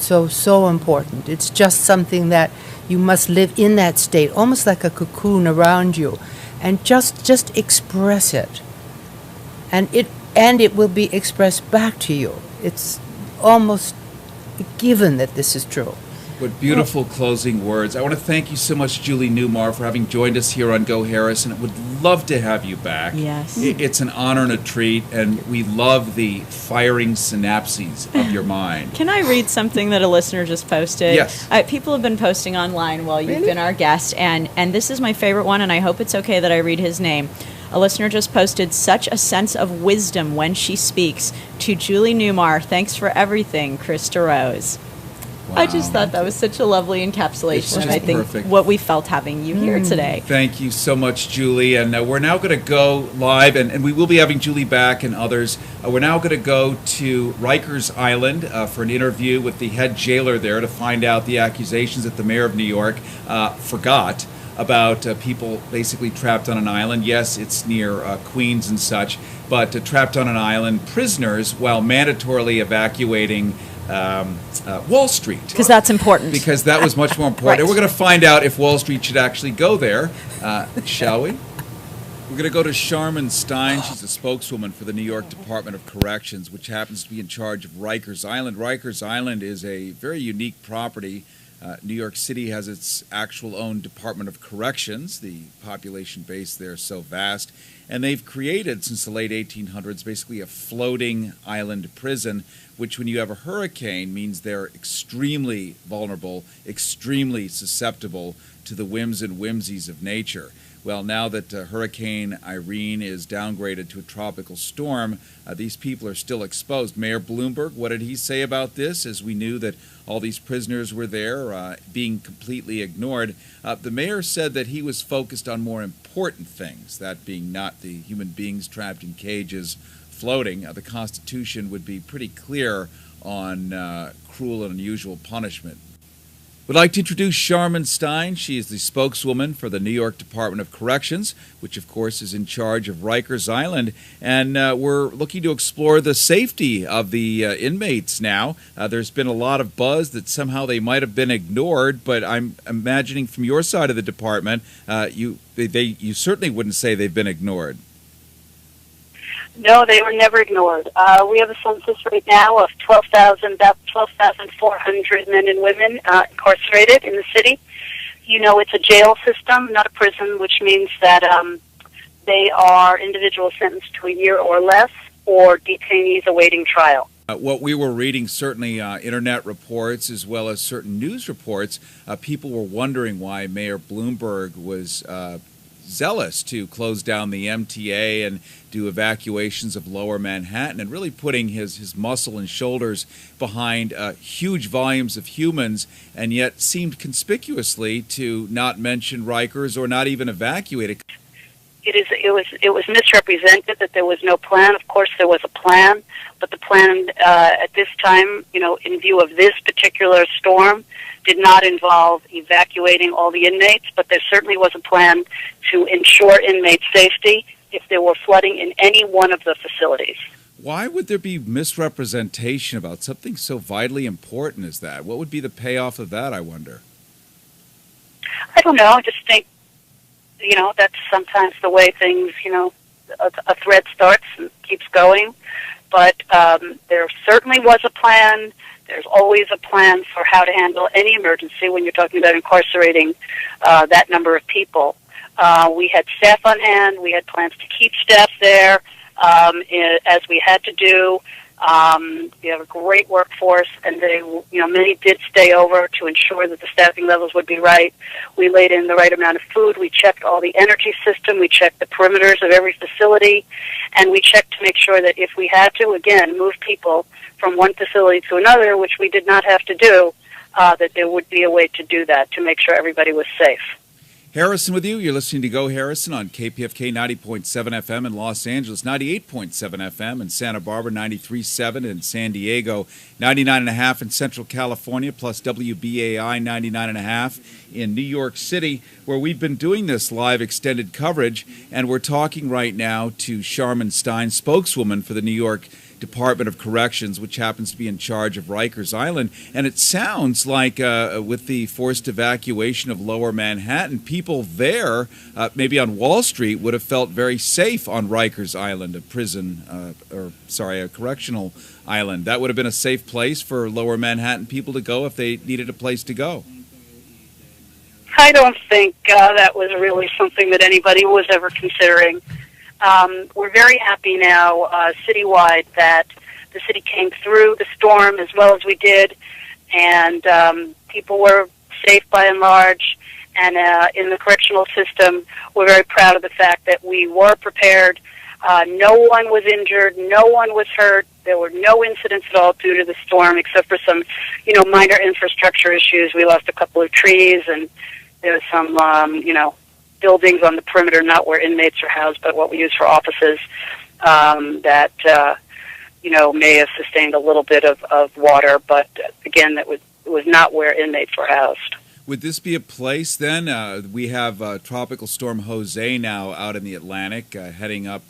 important. It's just something that you must live in that state, almost like a cocoon around you, and just express it. And it will be expressed back to you. It's almost a given that this is true. What beautiful closing words. I want to thank you so much, Julie Newmar, for having joined us here on Go Harrison. I would love to have you back. Yes. It's an honor and a treat, and we love the firing synapses of your mind. Can I read something that a listener just posted? Yes. People have been posting online while you've been our guest, and this is my favorite one, and I hope it's okay that I read his name. A listener just posted, "Such a sense of wisdom when she speaks. To Julie Newmar, thanks for everything, Krista Rose." Wow. I just thought that was such a lovely encapsulation of, I think, perfect. What we felt having you here today. Thank you so much, Julie. And we're now going to go live, and we will be having Julie back and others. We're now going to go to Rikers Island for an interview with the head jailer there to find out the accusations that the mayor of New York forgot about people basically trapped on an island. Yes, it's near Queens and such, but trapped on an island, prisoners, while mandatorily evacuating Wall Street. Because that's important. Because that was much more important. Right. And we're going to find out if Wall Street should actually go there, shall we? We're going to go to Charmin Stein. She's a spokeswoman for the New York Department of Corrections, which happens to be in charge of Rikers Island. Rikers Island is a very unique property. New York City has its actual own Department of Corrections. The population base there is so vast. And they've created, since the late 1800s, basically a floating island prison, which when you have a hurricane means they're extremely vulnerable, extremely susceptible to the whims and whimsies of nature. Well, now that Hurricane Irene is downgraded to a tropical storm, these people are still exposed. Mayor Bloomberg, what did he say about this, as we knew that all these prisoners were there being completely ignored? The mayor said that he was focused on more important things, that being not the human beings trapped in cages floating. The Constitution would be pretty clear on cruel and unusual punishment. We'd like to introduce Charmin Stein. She is the spokeswoman for the New York Department of Corrections, which, of course, is in charge of Rikers Island. And we're looking to explore the safety of the inmates now. There's been a lot of buzz that somehow they might have been ignored, but I'm imagining from your side of the department, you certainly wouldn't say they've been ignored. No, they were never ignored. We have a census right now of about 12,400 men and women incarcerated in the city. You know, it's a jail system, not a prison, which means that they are individuals sentenced to a year or less, or detainees awaiting trial. What we were reading, certainly internet reports as well as certain news reports, people were wondering why Mayor Bloomberg was zealous to close down the MTA and do evacuations of lower Manhattan, and really putting his muscle and shoulders behind huge volumes of humans, and yet seemed conspicuously to not mention Rikers or not even evacuate it. It was misrepresented that there was no plan. Of course, there was a plan, but the plan at this time, you know, in view of this particular storm, did not involve evacuating all the inmates, but there certainly was a plan to ensure inmate safety if there were flooding in any one of the facilities. Why would there be misrepresentation about something so vitally important as that? What would be the payoff of that, I wonder? I don't know. I just think, you know, that's sometimes the way things, you know, a thread starts and keeps going. But there certainly was a plan. There's always a plan for how to handle any emergency when you're talking about incarcerating that number of people. We had staff on hand. We had plans to keep staff there as we had to do. We have a great workforce, and they, you know, many did stay over to ensure that the staffing levels would be right. We laid in the right amount of food. We checked all the energy system. We checked the perimeters of every facility, and we checked to make sure that if we had to, again, move people from one facility to another, which we did not have to do, that there would be a way to do that to make sure everybody was safe. Harrison with you. You're listening to Go Harrison on KPFK 90.7 FM in Los Angeles, 98.7 FM in Santa Barbara, 93.7 in San Diego, 99.5 in Central California, plus WBAI 99.5 in New York City, where we've been doing this live extended coverage. And we're talking right now to Charmin Stein, spokeswoman for the New York Department of Corrections, which happens to be in charge of Rikers Island. And it sounds like with the forced evacuation of lower Manhattan, people there, maybe on Wall Street, would have felt very safe on Rikers Island, a correctional island. That would have been a safe place for lower Manhattan people to go if they needed a place to go. I don't think that was really something that anybody was ever considering. We're very happy now, citywide, that the city came through the storm as well as we did, and people were safe by and large. And in the correctional system, we're very proud of the fact that we were prepared. No one was injured. No one was hurt. There were no incidents at all due to the storm, except for some, you know, minor infrastructure issues. We lost a couple of trees, and there was some, buildings on the perimeter, not where inmates are housed, but what we use for offices, that may have sustained a little bit of water. But again, that was not where inmates were housed. Would this be a place then? We have Tropical Storm Jose now out in the Atlantic, heading up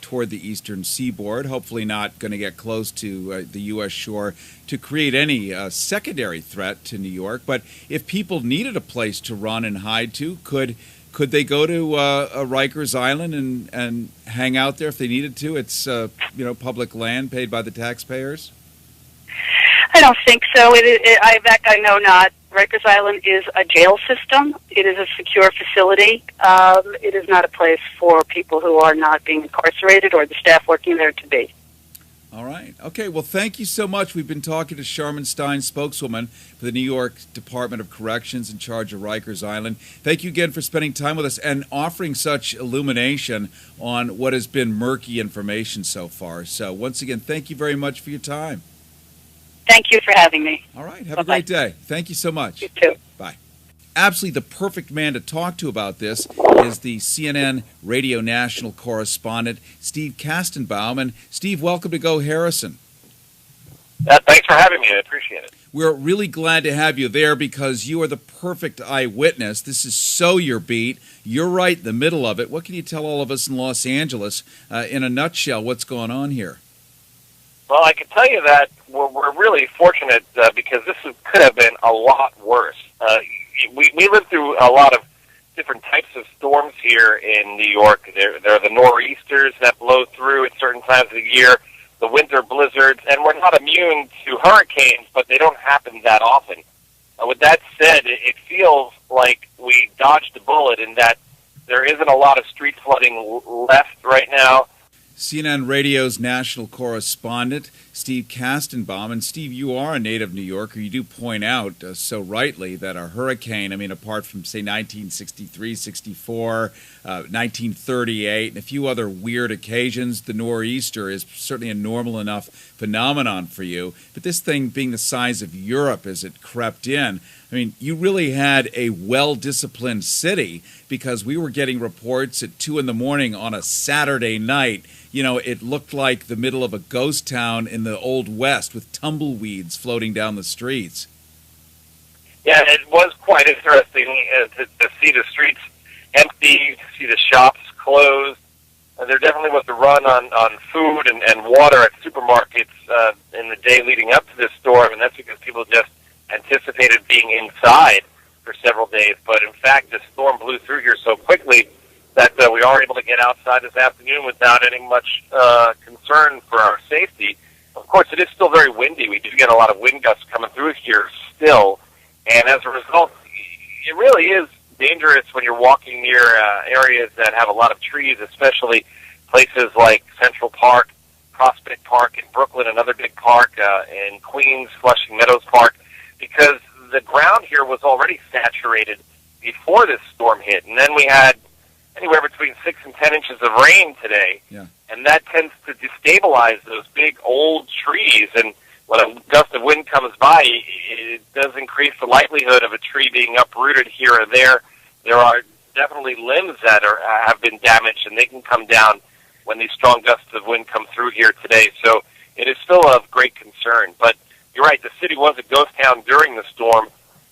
toward the eastern seaboard, hopefully not going to get close to the U.S. shore to create any secondary threat to New York. But if people needed a place to run and hide to, could Could they go to Rikers Island and hang out there if they needed to? It's public land paid by the taxpayers. I don't think so. In fact, I know not. Rikers Island is a jail system. It is a secure facility. It is not a place for people who are not being incarcerated or the staff working there to be. All right. Okay, well, thank you so much. We've been talking to Sharman Stein, spokeswoman for the New York Department of Corrections in charge of Rikers Island. Thank you again for spending time with us and offering such illumination on what has been murky information so far. So, once again, thank you very much for your time. Thank you for having me. All right. Have a great day. Thank you so much. You too. Bye. Absolutely the perfect man to talk to about this is the CNN radio national correspondent, Steve Kastenbaum. And, Steve, welcome to Go Harrison. Thanks for having me. I appreciate it. We're really glad to have you there because you are the perfect eyewitness. This is so your beat. You're right in the middle of it. What can you tell all of us in Los Angeles, in a nutshell, what's going on here? Well, I can tell you that we're really fortunate because this could have been a lot worse. We lived through a lot of different types of storms here in New York. There are the nor'easters that blow through at certain times of the year, the winter blizzards, and we're not immune to hurricanes, but they don't happen that often. With that said, it feels like we dodged a bullet in that there isn't a lot of street flooding left right now. CNN Radio's national correspondent, Steve Kastenbaum. And, Steve, you are a native New Yorker. You do point out so rightly that a hurricane, apart from, say, 1963, 64, 1938, and a few other weird occasions, the nor'easter is certainly a normal enough phenomenon for you. But this thing being the size of Europe as it crept in, you really had a well-disciplined city because we were getting reports at 2 in the morning on a Saturday night. It looked like the middle of a ghost town in the Old West with tumbleweeds floating down the streets. Yeah, it was quite interesting to see the streets empty, to see the shops closed. There definitely was a run on food and water at supermarkets in the day leading up to this storm, and that's because people just anticipated being inside for several days. But in fact, the storm blew through here so quickly that we are able to get outside this afternoon without any much concern for our safety. Of course, it is still very windy. We do get a lot of wind gusts coming through here still, and as a result, it really is dangerous when you're walking near areas that have a lot of trees, especially places like Central Park, Prospect Park in Brooklyn, another big park in Queens, Flushing Meadows Park, because the ground here was already saturated before this storm hit, and then we had anywhere between 6 and 10 inches of rain today, and that tends to destabilize those big old trees, and when a gust of wind comes by, it does increase the likelihood of a tree being uprooted here or there. There are definitely limbs that have been damaged, and they can come down when these strong gusts of wind come through here today, so it is still of great concern. But you're right, the city was a ghost town during the storm,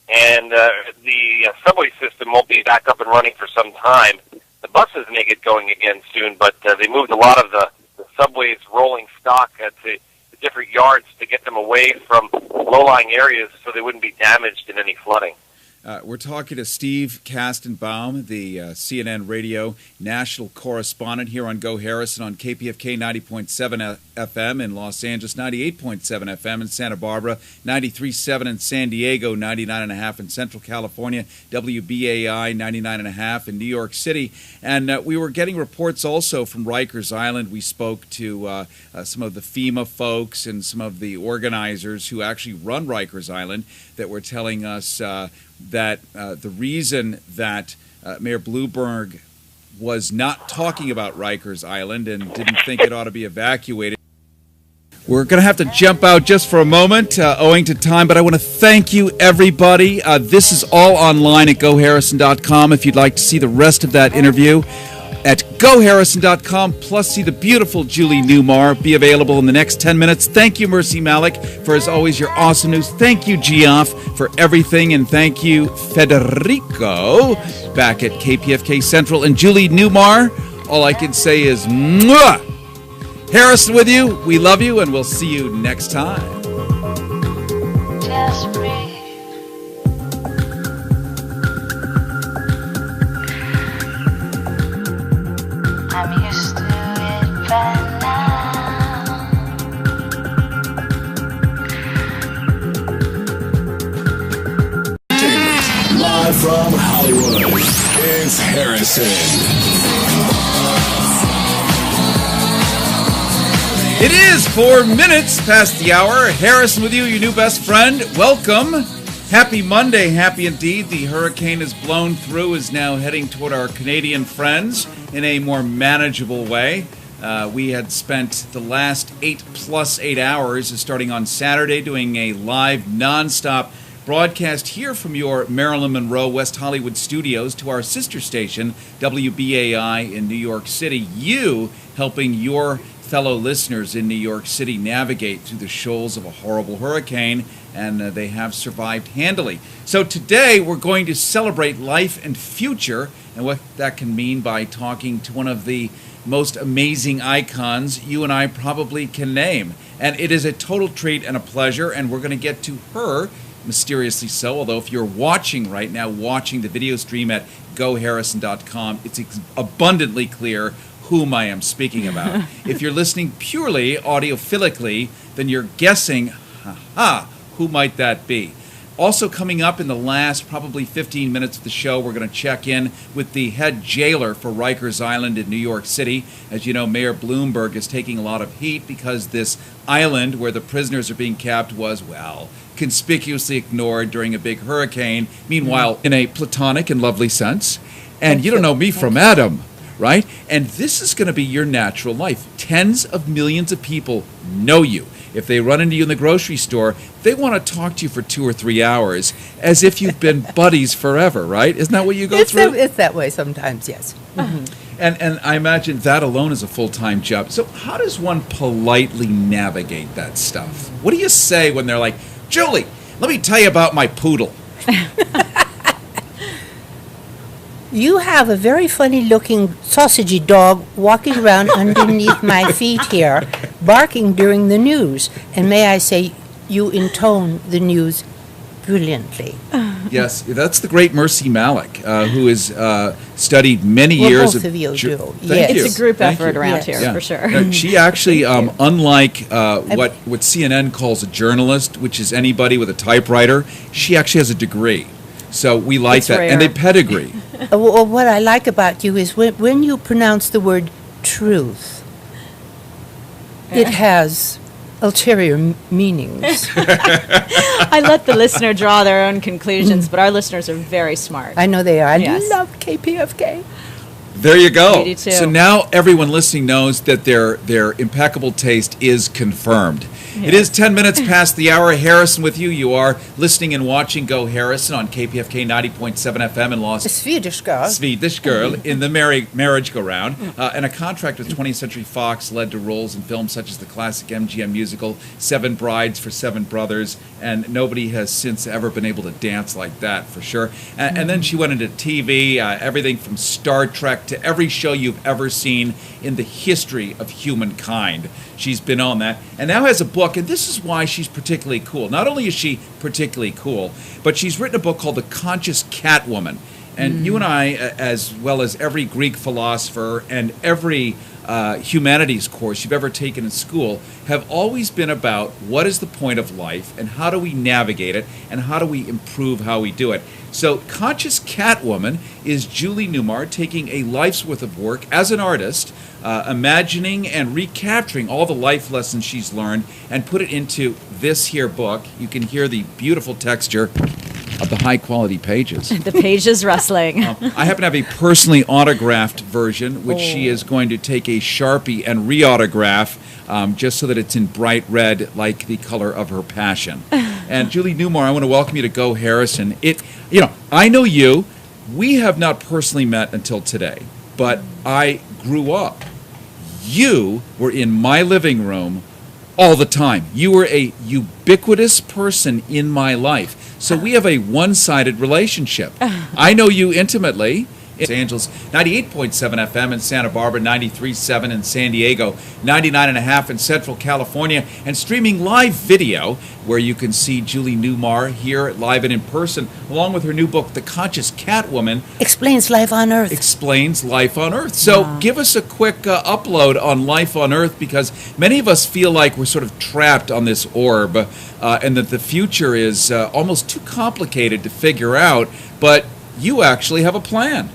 and the subway system won't be back up and running for some time. The buses may get going again soon, but they moved a lot of the subway's rolling stock to different yards to get them away from low-lying areas so they wouldn't be damaged in any flooding. We're talking to Steve Kastenbaum, the CNN radio national correspondent here on Go Harrison on KPFK 90.7 FM in Los Angeles, 98.7 FM in Santa Barbara, 93.7 in San Diego, 99.5 in Central California, WBAI 99.5 in New York City. And we were getting reports also from Rikers Island. We spoke to some of the FEMA folks and some of the organizers who actually run Rikers Island that were telling us that the reason that Mayor Bloomberg was not talking about Rikers Island and didn't think it ought to be evacuated. We're going to have to jump out just for a moment, owing to time, but I want to thank you, everybody. This is all online at GoHarrison.com if you'd like to see the rest of that interview. At GoHarrison.com, plus see the beautiful Julie Newmar be available in the next 10 minutes. Thank you, Mercy Malik, for, as always, your awesome news. Thank you, Geoff, for everything. And thank you, Federico, back at KPFK Central. And Julie Newmar, all I can say is, mwah! Harrison with you. We love you, and we'll see you next time. Just breathe. I'm used to it by now. Live from Hollywood, it's Harrison. It is 4 minutes past the hour. Harrison with you, your new best friend. Welcome. Happy Monday. Happy indeed. The hurricane has blown through, is now heading toward our Canadian friends in a more manageable way. We had spent the last 8 hours, starting on Saturday, doing a live, nonstop broadcast here from your Marilyn Monroe, West Hollywood studios to our sister station, WBAI in New York City. You helping your fellow listeners in New York City navigate through the shoals of a horrible hurricane, and they have survived handily. So today we're going to celebrate life and future and what that can mean by talking to one of the most amazing icons you and I probably can name. And it is a total treat and a pleasure, and we're going to get to her, mysteriously so, although if you're watching right now, watching the video stream at goharrison.com, it's abundantly clear whom I am speaking about. If you're listening purely audiophilically, then you're guessing, who might that be? Also coming up in the last probably 15 minutes of the show, we're going to check in with the head jailer for Rikers Island in New York City. As you know, Mayor Bloomberg is taking a lot of heat because this island where the prisoners are being kept was, well, conspicuously ignored during a big hurricane. Meanwhile, in a platonic and lovely sense. And you don't know me from Adam, right? And this is going to be your natural life. Tens of millions of people know you. If they run into you in the grocery store, they want to talk to you for 2 or 3 hours as if you've been buddies forever, right? Isn't that what you go through? It's that way sometimes, yes. Mm-hmm. And I imagine that alone is a full-time job. So how does one politely navigate that stuff? What do you say when they're like, Julie, let me tell you about my poodle? You have a very funny-looking sausagey dog walking around underneath my feet here, barking during the news. And may I say, you intone the news brilliantly. Yes, that's the great Mercy Malik, who has studied many years both of you do. Thank you. It's a group Thank effort you. around here, for sure. Now, she actually, unlike what CNN calls a journalist, which is anybody with a typewriter, she actually has a degree. So we like It's that. rare. And a pedigree. Well, what I like about you is when you pronounce the word truth, it has ulterior meanings. I let the listener draw their own conclusions, but our listeners are very smart. I know they are. Yes. I love KPFK. There you go. Me too. So now everyone listening knows that their impeccable taste is confirmed. It is 10 minutes past the hour. Harrison with you. You are listening and watching Go Harrison on KPFK 90.7 FM in Los Angeles. Swedish girl in the merry-go-round. And a contract with 20th Century Fox led to roles in films such as the classic MGM musical, Seven Brides for Seven Brothers, and nobody has since ever been able to dance like that, for sure. And then she went into TV, everything from Star Trek to every show you've ever seen in the history of humankind. She's been on that, and now has a book, and this is why she's particularly cool. Not only is she particularly cool, but she's written a book called The Conscious Catwoman. And you and I, as well as every Greek philosopher and every humanities course you've ever taken in school, have always been about what is the point of life and how do we navigate it and how do we improve how we do it. So Conscious Catwoman is Julie Newmar taking a life's worth of work as an artist, imagining and recapturing all the life lessons she's learned and put it into this here book. You can hear the beautiful texture of the high-quality pages. The pages rustling. I happen to have a personally autographed version, which she is going to take a Sharpie and re-autograph just so that it's in bright red like the color of her passion. And Julie Newmar, I want to welcome you to Go Harrison. I know you. We have not personally met until today, but I grew up. You were in my living room all the time. You were a ubiquitous person in my life. So we have a one-sided relationship. I know you intimately, Los Angeles, 98.7 FM in Santa Barbara, 93.7 in San Diego, 99.5 in Central California, and streaming live video where you can see Julie Newmar here live and in person, along with her new book, The Conscious Catwoman Explains Life on Earth. Explains Life on Earth. So give us a quick upload on Life on Earth, because many of us feel like we're sort of trapped on this orb and that the future is almost too complicated to figure out, but you actually have a plan.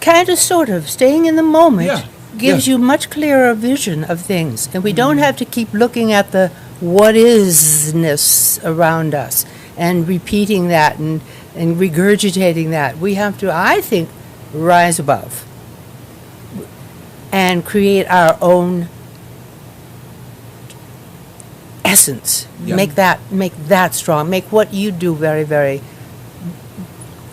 Kind of, sort of. Staying in the moment gives you much clearer vision of things. And we don't have to keep looking at the what is-ness around us and repeating that and regurgitating that. We have to, I think, rise above and create our own essence. Yeah. Make that strong. Make what you do very, very,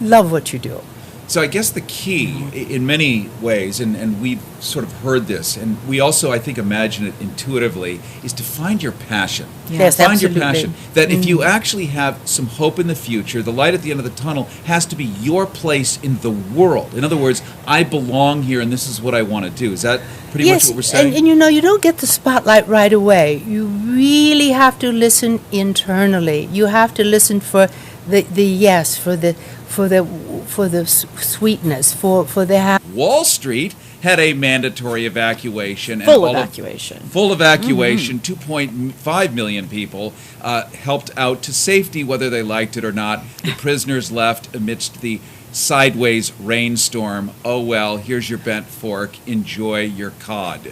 love what you do. So I guess the key in many ways, and we've sort of heard this, and we also, I think, imagine it intuitively, is to find your passion. Yes, find absolutely. your passion. That if you actually have some hope in the future, the light at the end of the tunnel has to be your place in the world. In other words, I belong here and this is what I want to do. Is that pretty much what we're saying? And you don't get the spotlight right away. You really have to listen internally. You have to listen for the yes, for the sweetness, for the Wall Street had a mandatory evacuation. Full evacuation. 2.5 million people helped out to safety, whether they liked it or not. The prisoners left amidst the sideways rainstorm. Oh, well, here's your bent fork. Enjoy your cod.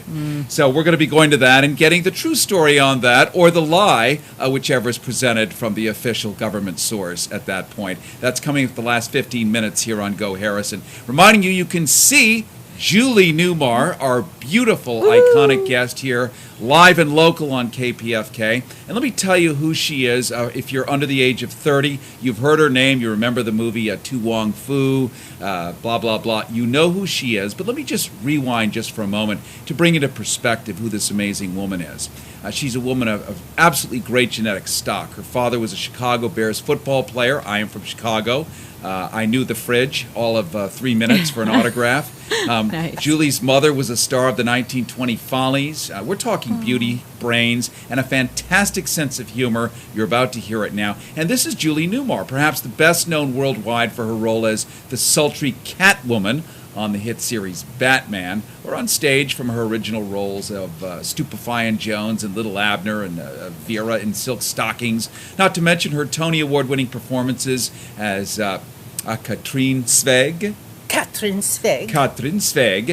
So we're going to be going to that and getting the true story on that, or the lie, whichever is presented from the official government source at that point. That's coming up the last 15 minutes here on Go Harrison. Reminding you can see Julie Newmar, our beautiful, iconic guest here, live and local on KPFK. And let me tell you who she is. If you're under the age of 30, you've heard her name, you remember the movie Tu Wong Fu, blah, blah, blah. You know who she is. But let me just rewind just for a moment to bring into perspective who this amazing woman is. She's a woman of absolutely great genetic stock. Her father was a Chicago Bears football player. I am from Chicago. I knew the fridge all of 3 minutes for an autograph. Nice. Julie's mother was a star of the 1920 Follies. We're talking beauty, brains, and a fantastic sense of humor. You're about to hear it now. And this is Julie Newmar, perhaps the best known worldwide for her role as the sultry Catwoman on the hit series Batman, or on stage from her original roles of Stupefying Jones and Little Abner and Vera in Silk Stockings, not to mention her Tony Award-winning performances as Katrin Sveg. Katrin Sveg. Katrin Sveg.